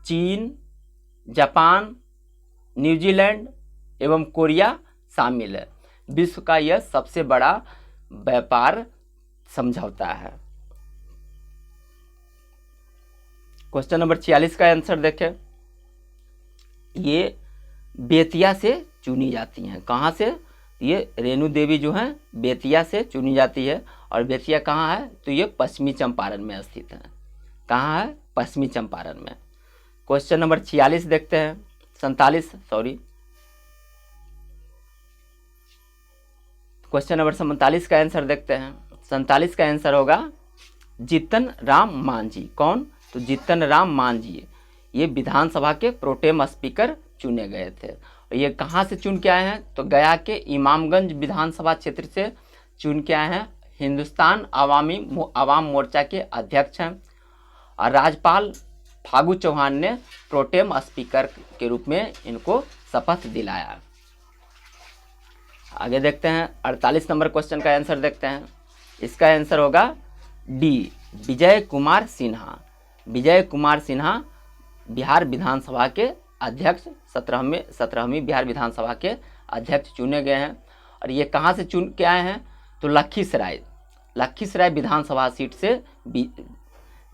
चीन, जापान, न्यूजीलैंड एवं कोरिया शामिल है। विश्व का यह सबसे बड़ा व्यापार समझौता है। क्वेश्चन नंबर 46 का आंसर देखें। ये बेतिया से चुनी जाती हैं। कहाँ से, ये रेणु देवी जो हैं बेतिया से चुनी जाती है। और बेतिया कहाँ है, तो ये पश्चिमी चंपारण में स्थित है। कहाँ है? पश्चिमी चंपारण में। क्वेश्चन नंबर 46 देखते हैं, 47 सॉरी, क्वेश्चन नंबर 47 का आंसर देखते हैं। 47 का आंसर होगा जीतन राम मांझी। कौन? तो जीतन राम मांझी ये विधानसभा के प्रोटेम स्पीकर चुने गए थे। और ये कहाँ से चुन के आए हैं? तो गया के इमामगंज विधानसभा क्षेत्र से चुन के आए हैं। हिंदुस्तान आवाम मोर्चा के अध्यक्ष हैं और राज्यपाल फागू चौहान ने प्रोटेम स्पीकर के रूप में इनको शपथ दिलाया। आगे देखते हैं 48 नंबर क्वेश्चन का आंसर देखते हैं। इसका आंसर होगा डी, विजय कुमार सिन्हा। विजय कुमार सिन्हा बिहार विधानसभा के अध्यक्ष 17वीं बिहार विधानसभा के अध्यक्ष चुने गए हैं। और ये कहाँ से चुन के आए हैं? तो लखीसराय विधानसभा सीट से।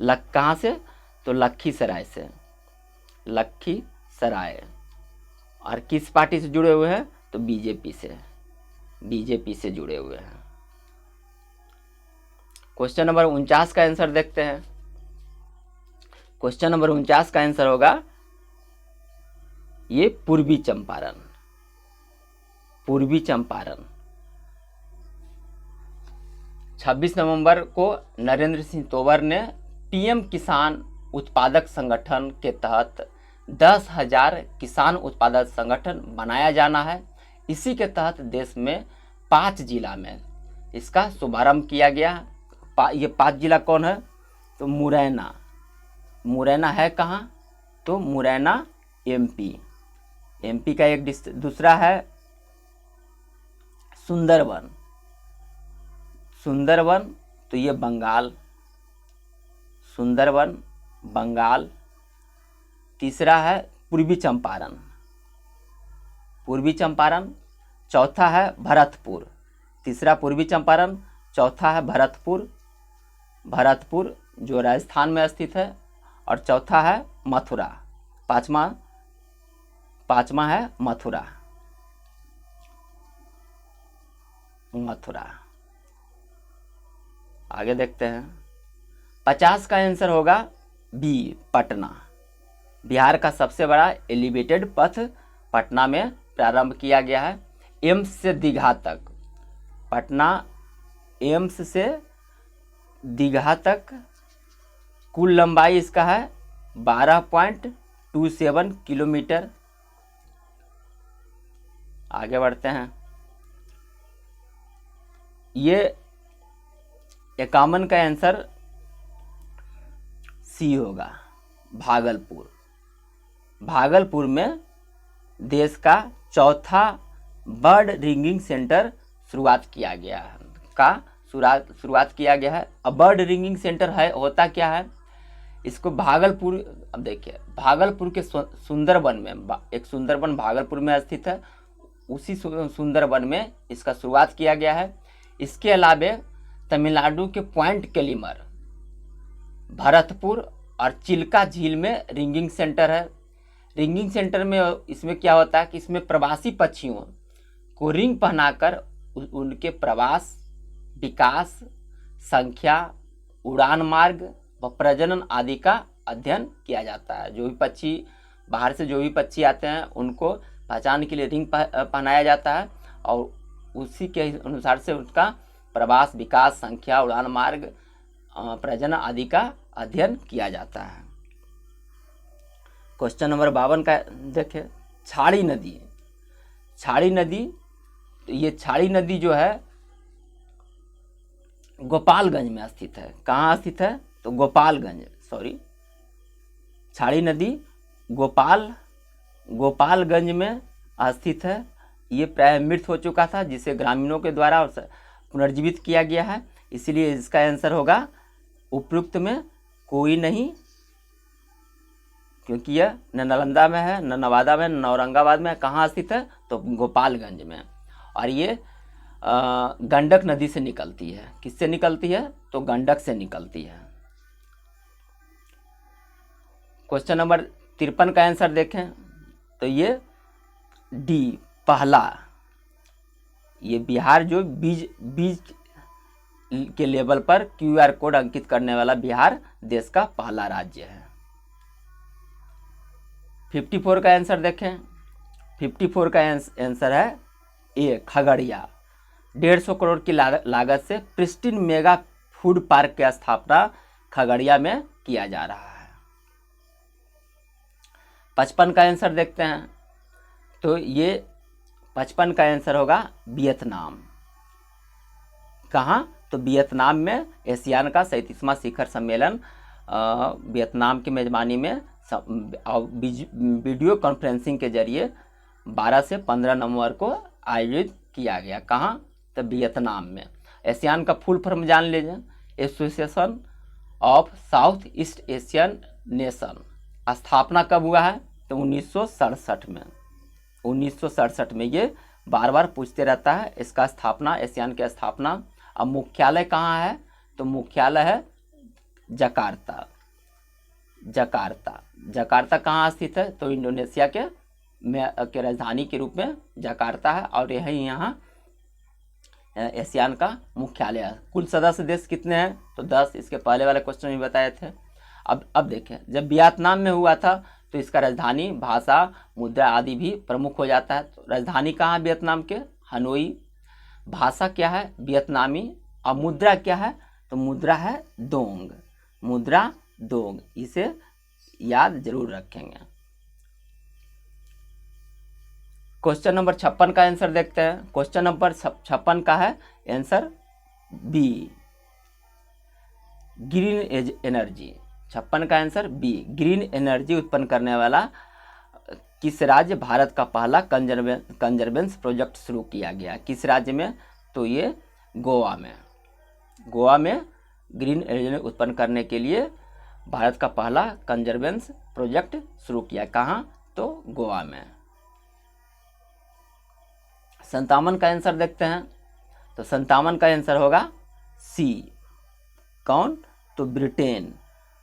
कहाँ से? तो लखीसराय से, लखीसराय। और किस पार्टी से जुड़े हुए हैं? तो बीजेपी से जुड़े हुए हैं। क्वेश्चन नंबर 49 का आंसर देखते हैं। क्वेश्चन नंबर 49 का आंसर होगा ये पूर्वी चंपारण। 26 नवंबर को नरेंद्र सिंह तोमर ने पीएम किसान उत्पादक संगठन के तहत 10,000 किसान उत्पादक संगठन बनाया जाना है। इसी के तहत देश में 5 जिला में इसका शुभारंभ किया गया। ये 5 जिला कौन है? तो मुरैना है कहाँ? तो मुरैना एमपी का एक दूसरा है सुंदरवन, तो ये बंगाल। तीसरा है पूर्वी चंपारण। चौथा है भरतपुर। तीसरा पूर्वी चंपारण, चौथा है भरतपुर जो राजस्थान में स्थित है, और चौथा है मथुरा। पांचवा है मथुरा। आगे देखते हैं 50 का आंसर होगा बी, पटना। बिहार का सबसे बड़ा एलिवेटेड पथ पटना में प्रारंभ किया गया है। एम्स से दीघा तक, पटना एम्स से दीघा तक कुल लंबाई इसका है 12.27 किलोमीटर। आगे बढ़ते हैं। ये 51 का आंसर सी होगा, भागलपुर में देश का चौथा बर्ड रिंगिंग सेंटर शुरुआत किया गया है। अब बर्ड रिंगिंग सेंटर होता क्या है? इसको भागलपुर, अब देखिए भागलपुर के सुंदरवन में, एक सुंदरवन भागलपुर में स्थित है, उसी सुंदरवन में इसका शुरुआत किया गया है। इसके अलावा तमिलनाडु के पॉइंट केलिमर, भरतपुर और चिल्का झील में रिंगिंग सेंटर है। रिंगिंग सेंटर में इसमें क्या होता है कि इसमें प्रवासी पक्षियों को रिंग पहनाकर उनके प्रवास, विकास, संख्या, उड़ान मार्ग व प्रजनन आदि का अध्ययन किया जाता है। जो भी पक्षी बाहर से जो भी पक्षी आते हैं उनको पहचान के लिए रिंग पहनाया जाता है और उसी के अनुसार से उसका प्रवास, विकास, संख्या, उड़ान मार्ग, प्रजनन आदि का अध्ययन किया जाता है। क्वेश्चन नंबर 52 का देखिए, छाड़ी नदी, तो ये छाड़ी नदी जो है गोपालगंज में स्थित है। कहाँ स्थित है? तो छाड़ी नदी गोपालगंज में स्थित है। ये प्राय मृत हो चुका था, जिसे ग्रामीणों के द्वारा पुनर्जीवित किया गया है, इसलिए इसका आंसर होगा उपयुक्त में कोई नहीं, क्योंकि यह न नालंदा में है, न नवादा में, न औरंगाबाद में। कहाँ स्थित है? तो गोपालगंज में। और ये गंडक नदी से निकलती है। किससे निकलती है? तो गंडक से निकलती है। क्वेश्चन नंबर 53 का आंसर देखें तो ये डी, पहला। ये बिहार जो बीज के लेवल पर QR कोड अंकित करने वाला बिहार देश का पहला राज्य है। 54 का आंसर देखें। 54 का आंसर है ए, खगड़िया। 150 करोड़ की लागत से प्रिस्टीन मेगा फूड पार्क की स्थापना खगड़िया में किया जा रहा है। 55 का आंसर देखते हैं, तो ये 55 का आंसर होगा वियतनाम। कहाँ? तो वियतनाम में एशियान का 37वां शिखर सम्मेलन वियतनाम की मेजबानी में वीडियो कॉन्फ्रेंसिंग के जरिए 12 से 15 नवंबर को आयोजित किया गया। कहाँ? तो वियतनाम में। एशियान का फुल फॉर्म जान लीजिए, association of south east Asian nation. स्थापना कब हुआ है? तो 1967 में। 1967 में। ये बार बार पूछते रहता है इसका स्थापना, एशियान की स्थापना। अब मुख्यालय कहाँ है? तो मुख्यालय है जकार्ता। जकार्ता कहाँ स्थित है? तो इंडोनेशिया के राजधानी के रूप में जकार्ता है, और यही यहाँ एशियान का मुख्यालय है। कुल सदस्य देश कितने हैं? तो 10। इसके पहले वाले क्वेश्चन में बताए थे। अब देखें, जब वियतनाम में हुआ था तो इसका राजधानी, भाषा, मुद्रा आदि भी प्रमुख हो जाता है। तो राजधानी कहाँ है वियतनाम के? हनोई। भाषा क्या है? वियतनामी। और मुद्रा क्या है? तो मुद्रा है दोंग। मुद्रा दोंग, इसे याद जरूर रखेंगे। क्वेश्चन नंबर 56 का आंसर देखते हैं। क्वेश्चन नंबर 56 का है आंसर बी, ग्रीन एनर्जी। 56 का आंसर बी, ग्रीन एनर्जी उत्पन्न करने वाला किस राज्य भारत का पहला कंजर्वेंस प्रोजेक्ट शुरू किया गया? किस राज्य में? तो ये गोवा में। गोवा में ग्रीन एनर्जी उत्पन्न करने के लिए भारत का पहला कंजर्वेंस प्रोजेक्ट शुरू किया। कहाँ? तो गोवा में। 57 का आंसर देखते हैं। तो 57 का आंसर होगा सी। कौन? तो ब्रिटेन।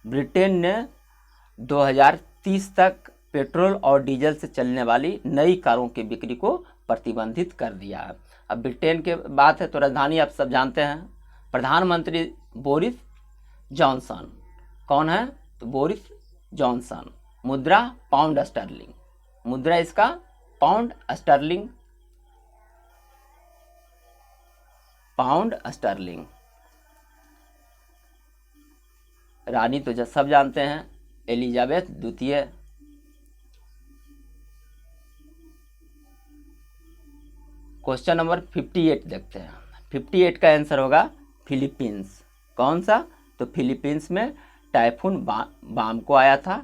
ब्रिटेन ने 2030 तक पेट्रोल और डीजल से चलने वाली नई कारों की बिक्री को प्रतिबंधित कर दिया है। अब ब्रिटेन के बात है तो राजधानी आप सब जानते हैं। प्रधानमंत्री बोरिस जॉनसन। कौन है? तो बोरिस जॉनसन। मुद्रा पाउंड स्टर्लिंग। मुद्रा इसका पाउंड स्टर्लिंग। Pound sterling. रानी तो सब जानते हैं, एलिजाबेथ द्वितीय। क्वेश्चन नंबर 58 देखते हैं। 58 का आंसर होगा फिलीपींस। कौन सा? तो फिलीपींस में टाइफून बामको आया था,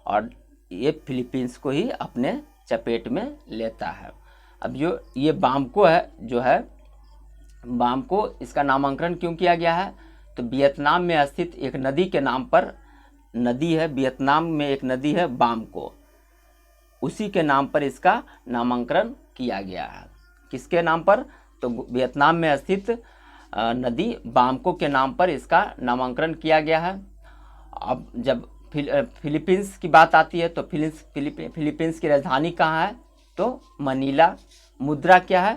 और ये फिलीपींस को ही अपने चपेट में लेता है। अब जो ये बामको है, जो है बामको, इसका नामांकन क्यों किया गया है? तो वियतनाम में स्थित एक नदी के नाम पर नदी है। वियतनाम में एक नदी है बामको, उसी के नाम पर इसका नामांकन किया गया है। किसके नाम पर? तो वियतनाम में स्थित नदी बामको के नाम पर इसका नामांकन किया गया है। अब जब फिलीपींस की बात आती है तो फिलीपींस की राजधानी कहाँ है? तो मनीला। मुद्रा क्या है?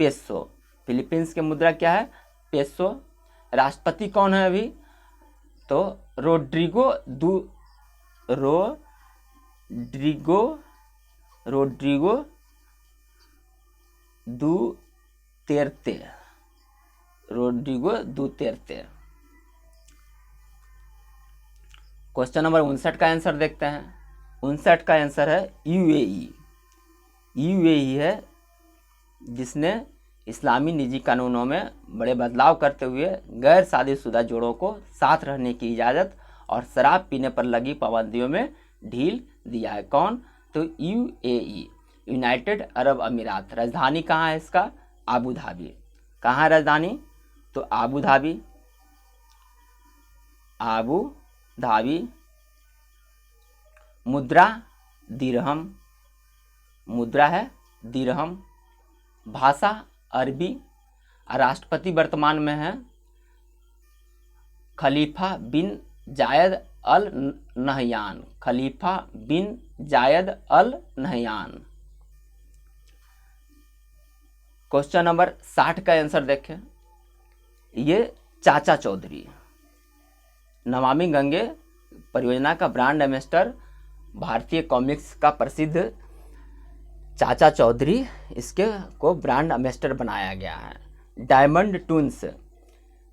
पेसो। फिलीपींस की मुद्रा क्या है? पेसो। राष्ट्रपति कौन है अभी? तो रोड्रिगो दुतेर्ते। क्वेश्चन नंबर 59 का आंसर देखते हैं। 59 का आंसर है यूएई। यूएई है जिसने इस्लामी निजी कानूनों में बड़े बदलाव करते हुए गैर शादीशुदा जोड़ों को साथ रहने की इजाज़त और शराब पीने पर लगी पाबंदियों में ढील दिया है। कौन? तो यूएई, यूनाइटेड अरब अमीरात। राजधानी कहाँ है इसका? Abu Dhabi. कहाँ है राजधानी? तो आबू धाबी। Abu Dhabi. मुद्रा दिरहम। मुद्रा है दिरहम। भाषा अरबी। राष्ट्रपति वर्तमान में है खलीफा बिन जायद अल नहयान। खलीफा बिन जायद अल नहयान। क्वेश्चन नंबर 60 का आंसर देखें। ये चाचा चौधरी। नमामि गंगे परियोजना का ब्रांड एम्बेसडर भारतीय कॉमिक्स का प्रसिद्ध चाचा चौधरी इसके को ब्रांड एम्बेसडर बनाया गया है। डायमंड टून्स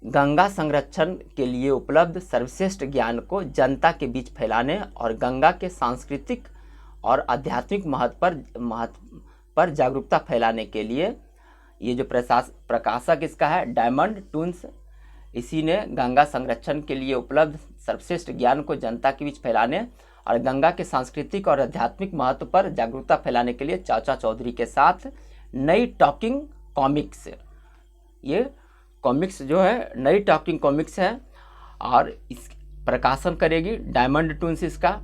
गंगा संरक्षण के लिए उपलब्ध सर्वश्रेष्ठ ज्ञान को जनता के बीच फैलाने और गंगा के सांस्कृतिक और आध्यात्मिक महत्व पर जागरूकता फैलाने के लिए ये जो प्रकाशक इसका है डायमंड टून्स, इसी ने गंगा संरक्षण के लिए उपलब्ध सर्वश्रेष्ठ ज्ञान को जनता के बीच फैलाने और गंगा के सांस्कृतिक और आध्यात्मिक महत्व पर जागरूकता फैलाने के लिए चाचा चौधरी के साथ नई टॉकिंग कॉमिक्स, ये कॉमिक्स जो है नई टॉकिंग कॉमिक्स है और इस प्रकाशन करेगी डायमंड टून्स इसका।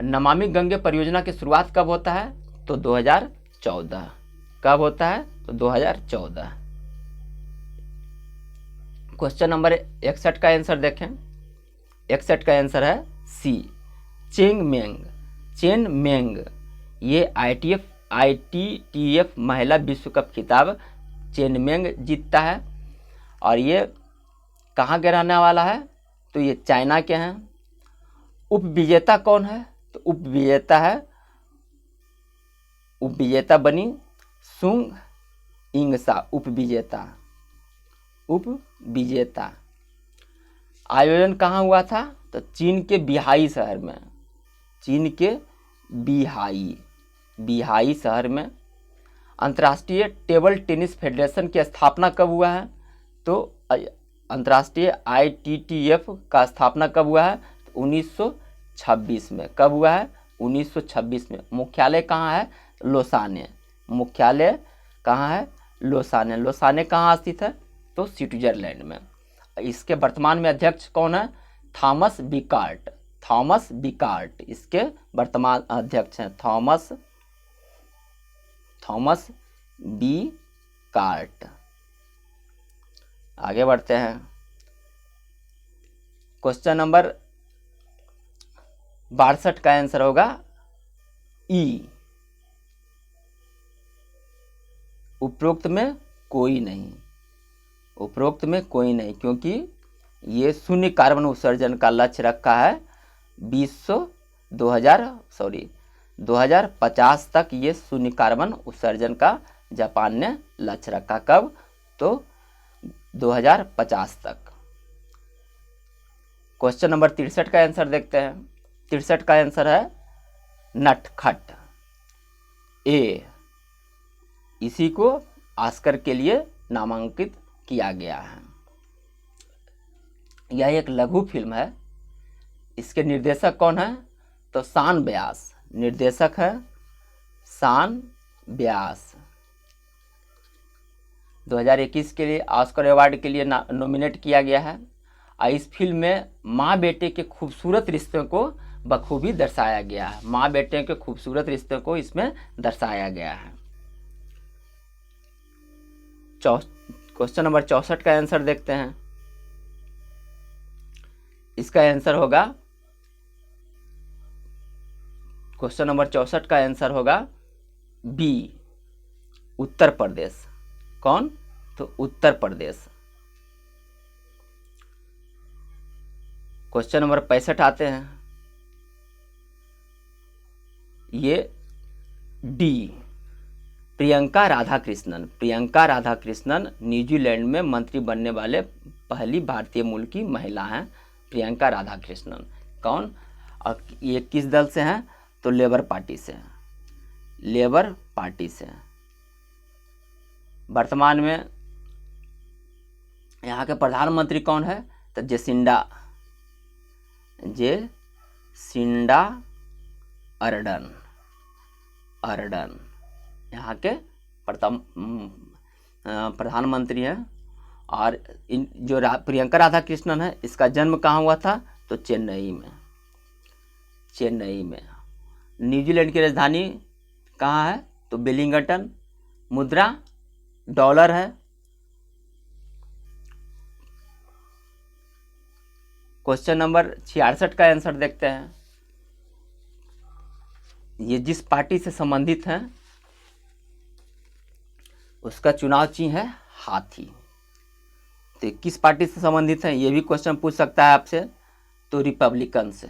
नमामि गंगे परियोजना की शुरुआत कब होता है? तो 2014। कब होता है? तो 2014। क्वेश्चन नंबर 61 का आंसर देखें। 61 का आंसर है सी, चेन मेंग। ये ITTF महिला विश्व कप खिताब चेन मेंग जीतता है और ये कहाँ के रहने वाला है? तो ये चाइना के हैं। उपविजेता कौन है? तो उपविजेता बनी सुंग इंगसा। उपविजेता आयोजन कहाँ हुआ था? तो चीन के बिहाई शहर में। चीन के बिहाई शहर में। अंतर्राष्ट्रीय टेबल टेनिस फेडरेशन की स्थापना कब हुआ है? तो अंतर्राष्ट्रीय ITTF का स्थापना कब हुआ है? 1926 में। कब हुआ है? 1926 में। मुख्यालय कहाँ है? लोसाने। मुख्यालय कहाँ है? लोसाने। लोसाने कहाँ स्थित है? तो स्विट्जरलैंड में। इसके वर्तमान में अध्यक्ष कौन है? थॉमस बिकार्ट इसके वर्तमान अध्यक्ष हैं। थॉमस बी कार्ट। आगे बढ़ते हैं। क्वेश्चन नंबर 62 का आंसर होगा ई, उपरोक्त में कोई नहीं। उपरोक्त में कोई नहीं क्योंकि ये शून्य कार्बन उत्सर्जन का लक्ष्य रखा है 2050 तक। ये शून्य कार्बन उत्सर्जन का जापान ने लक्ष्य रखा। कब? तो 2050 तक। क्वेश्चन नंबर 63 का आंसर देखते हैं। 63 का आंसर है नटखट। ए, इसी को ऑस्कर के लिए नामांकित किया गया है। यह एक लघु फिल्म है। इसके निर्देशक कौन है? तो शान व्यास। निर्देशक है शान व्यास। 2021 के लिए ऑस्कर अवार्ड के लिए नॉमिनेट किया गया है। और इस फिल्म में माँ बेटे के खूबसूरत रिश्तों को बखूबी दर्शाया गया है। माँ बेटे के खूबसूरत रिश्तों को इसमें दर्शाया गया है। क्वेश्चन नंबर 64 का आंसर देखते हैं। इसका आंसर होगा, क्वेश्चन नंबर 64 का आंसर होगा बी, उत्तर प्रदेश। कौन? तो उत्तर प्रदेश। क्वेश्चन नंबर 65 आते हैं। ये डी, प्रियंका राधाकृष्णन न्यूजीलैंड में मंत्री बनने वाले पहली भारतीय मूल की महिला हैं। प्रियंका राधाकृष्णन कौन? और ये किस दल से हैं? तो लेबर पार्टी से हैं। लेबर पार्टी से हैं। वर्तमान में यहाँ के प्रधानमंत्री कौन है? तो जेसिंडा अर्डन यहाँ के प्रधानमंत्री हैं। और इन जो प्रियंका राधाकृष्णन है, इसका जन्म कहाँ हुआ था? तो चेन्नई में। न्यूजीलैंड की राजधानी कहाँ है? तो वेलिंगटन। मुद्रा डॉलर है। क्वेश्चन नंबर 66 का आंसर देखते हैं। ये जिस पार्टी से संबंधित है उसका चुनाव चिन्ह है हाथी। तो किस पार्टी से संबंधित है, ये भी क्वेश्चन पूछ सकता है आपसे। तो रिपब्लिकन से,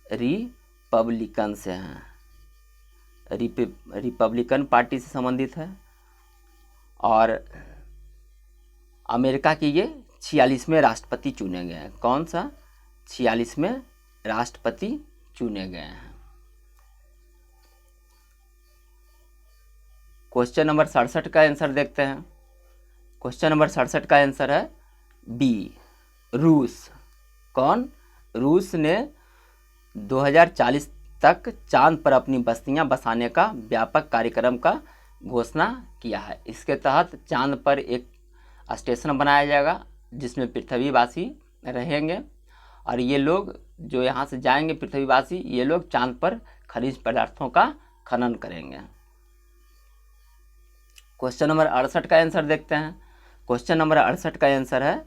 रिपब्लिकन से हैं, रिपब्लिकन पार्टी से संबंधित है। और अमेरिका के ये 46वें राष्ट्रपति चुने गए हैं। कौन सा? 46वें राष्ट्रपति चुने गए हैं। क्वेश्चन नंबर 67 का आंसर देखते हैं। क्वेश्चन नंबर 67 का आंसर है बी, रूस। कौन? रूस ने 2040 तक चांद पर अपनी बस्तियां बसाने का व्यापक कार्यक्रम का घोषणा किया है। इसके तहत चांद पर एक स्टेशन बनाया जाएगा जिसमें पृथ्वीवासी रहेंगे, और ये लोग जो यहाँ से जाएंगे पृथ्वीवासी, ये लोग चांद पर खनिज पदार्थों का खनन करेंगे। क्वेश्चन नंबर 68 का आंसर देखते हैं। क्वेश्चन नंबर 68 का आंसर है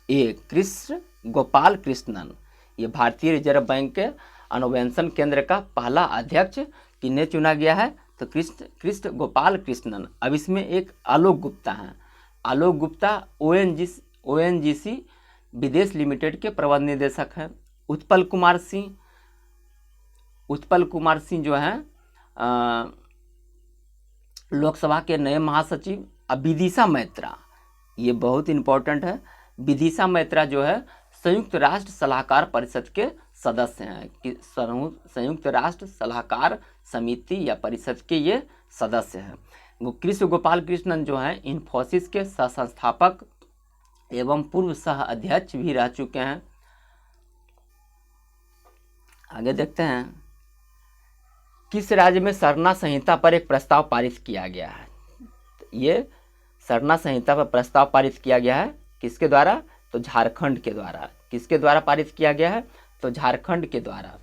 ए, कृष्ण गोपाल कृष्णन। ये भारतीय रिजर्व बैंक के अनुवेंशन केंद्र का पहला अध्यक्ष किन्हें चुना गया है? तो कृष्ण गोपाल कृष्णन। अब इसमें एक आलोक गुप्ता हैं। आलोक गुप्ता ONGC विदेश लिमिटेड के प्रबंध निदेशक हैं। उत्पल कुमार सिंह जो हैं लोकसभा के नए महासचिव। अब विदिशा मैत्रा, ये बहुत इंपॉर्टेंट है। विदिशा मैत्रा जो है संयुक्त राष्ट्र सलाहकार परिषद के सदस्य हैं। कि संयुक्त राष्ट्र सलाहकार समिति या परिषद के ये सदस्य हैं। कृष्ण गोपाल कृष्णन जो हैं इन्फोसिस के सह संस्थापक एवं पूर्व सह अध्यक्ष भी रह चुके हैं। आगे देखते हैं, किस राज्य में सरना संहिता पर एक प्रस्ताव पारित किया गया है? ये सरना संहिता पर प्रस्ताव पारित किया गया है किसके द्वारा? तो झारखंड के द्वारा। किसके द्वारा पारित किया गया है? तो झारखंड के द्वारा।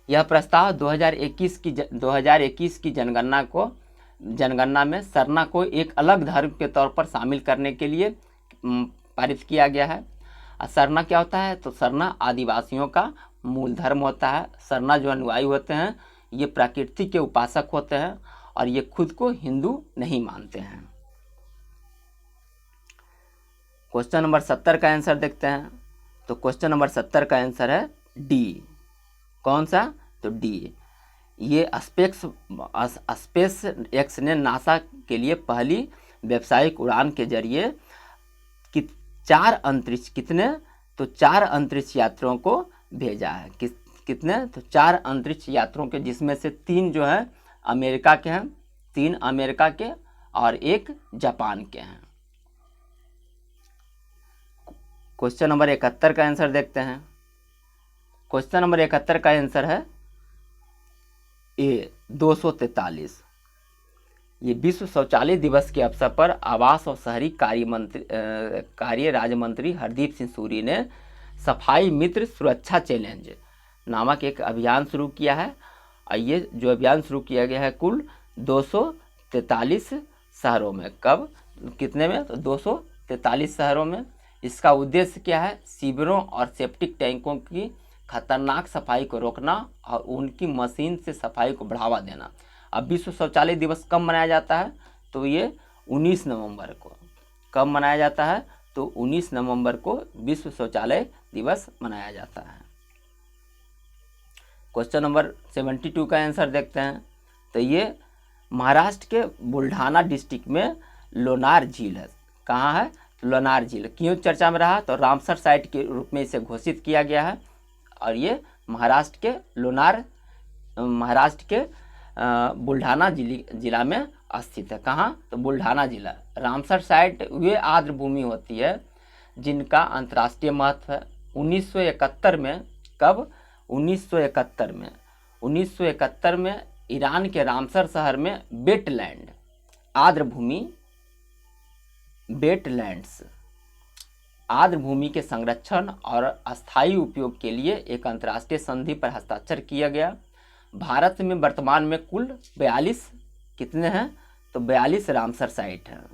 यह प्रस्ताव 2021 की जनगणना में सरना को एक अलग धर्म के तौर पर शामिल करने के लिए पारित किया गया है। सरना क्या होता है? तो सरना आदिवासियों का मूल धर्म होता है। सरना जो अनुयायी होते हैं ये प्रकृति के उपासक होते हैं और ये खुद को हिंदू नहीं मानते हैं। क्वेश्चन नंबर 70 का आंसर देखते हैं। तो क्वेश्चन नंबर 70 का आंसर है डी। कौन सा? तो डी। ये स्पेस एक्स ने नासा के लिए पहली व्यावसायिक उड़ान के जरिए 4 अंतरिक्ष तो 4 अंतरिक्ष यात्रियों को भेजा है। कितने? तो 4 अंतरिक्ष यात्रियों के, जिसमें से 3 जो है अमेरिका के हैं, 3 अमेरिका के और 1 जापान के हैं। क्वेश्चन नंबर 71 का आंसर देखते हैं। क्वेश्चन नंबर 71 का आंसर है ए, 243। ये विश्व शौचालय दिवस के अवसर पर आवास और शहरी कार्य राज्य मंत्री हरदीप सिंह सूरी ने सफाई मित्र सुरक्षा चैलेंज नामक एक अभियान शुरू किया है। और ये जो अभियान शुरू किया गया है कुल 243 शहरों में। कब? कितने में? तो 243 शहरों में। इसका उद्देश्य क्या है? सीवरों और सेप्टिक टैंकों की खतरनाक सफाई को रोकना और उनकी मशीन से सफाई को बढ़ावा देना। अब विश्व शौचालय दिवस कब मनाया जाता है? तो ये 19 नवंबर को। कब मनाया जाता है? तो 19 नवंबर को विश्व शौचालय दिवस मनाया जाता है। क्वेश्चन नंबर 72 का आंसर देखते हैं। तो ये महाराष्ट्र के बुल्ढाना डिस्ट्रिक्ट में लोनार झील है। कहाँ है? लोनार झील। क्यों चर्चा में रहा? तो रामसर साइट के रूप में इसे घोषित किया गया है और ये महाराष्ट्र के बुल्ढाना जिला में स्थित है। कहाँ? तो बुल्ढाना जिला। रामसर साइट वे आर्द्र भूमि होती है जिनका अंतर्राष्ट्रीय महत्व है। 1971 में, कब? 1971 में ईरान के रामसर शहर में वेटलैंड, आर्द्र भूमि, वेटलैंड्स, आर्द्र भूमि के संरक्षण और अस्थायी उपयोग के लिए एक अंतर्राष्ट्रीय संधि पर हस्ताक्षर किया गया। भारत में वर्तमान में कुल 42 कितने हैं? तो 42 रामसर साइट हैं।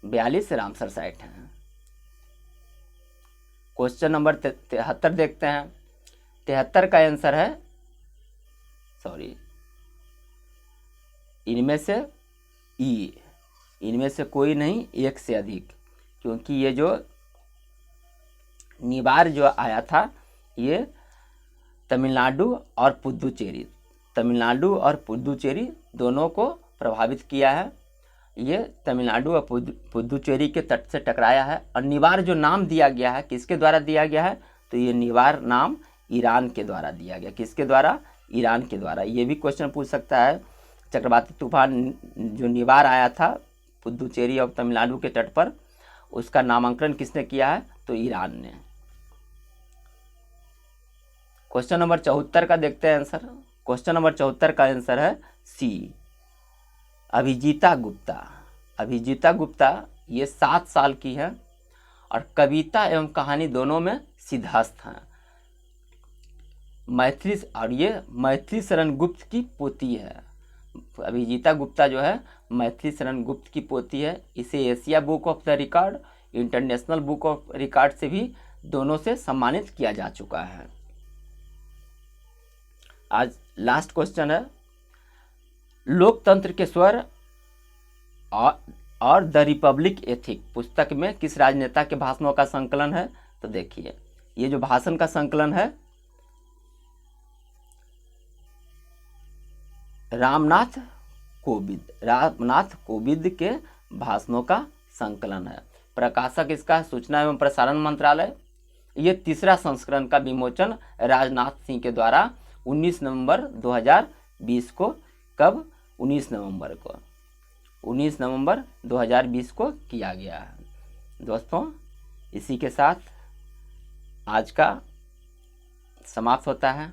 42 रामसर साइट हैं। क्वेश्चन नंबर 73 देखते हैं। 73 का आंसर है, इनमें से ई, इनमें से कोई नहीं, एक से अधिक। क्योंकि ये जो निवार जो आया था ये तमिलनाडु और पुदुचेरी दोनों को प्रभावित किया है। ये तमिलनाडु और पुदुचेरी के तट से टकराया है। और निवार जो नाम दिया गया है किसके द्वारा दिया गया है, तो ये निवार नाम ईरान के द्वारा दिया गया। किसके द्वारा, ईरान के द्वारा। ये भी क्वेश्चन पूछ सकता है, चक्रवाती तूफान जो निवार आया था पुदुचेरी और तमिलनाडु के तट पर, उसका नामांकन किसने किया है, तो ईरान ने। क्वेश्चन नंबर 74 का देखते हैं आंसर। क्वेश्चन नंबर 74 का आंसर है सी, अभिजीता गुप्ता ये 7 साल की है और कविता एवं कहानी दोनों में सिद्धहस्त हैं। मैथिली शरण गुप्त की पोती है। अभिजीता गुप्ता जो है मैथिली शरण गुप्त की पोती है। इसे Asia book of the record, international book of record से भी दोनों से सम्मानित किया जा चुका है। आज लास्ट क्वेश्चन है, लोकतंत्र के स्वर और द रिपब्लिक एथिक पुस्तक में किस राजनेता के भाषणों का संकलन है, तो देखिए ये जो भाषण का संकलन है रामनाथ कोविंद के भाषणों का संकलन है। प्रकाशक इसका सूचना एवं प्रसारण मंत्रालय। ये 3रा संस्करण का विमोचन राजनाथ सिंह के द्वारा 19 नवंबर 2020 को, कब, 19 नवंबर 2020 को किया गया है। दोस्तों इसी के साथ आज का समाप्त होता है।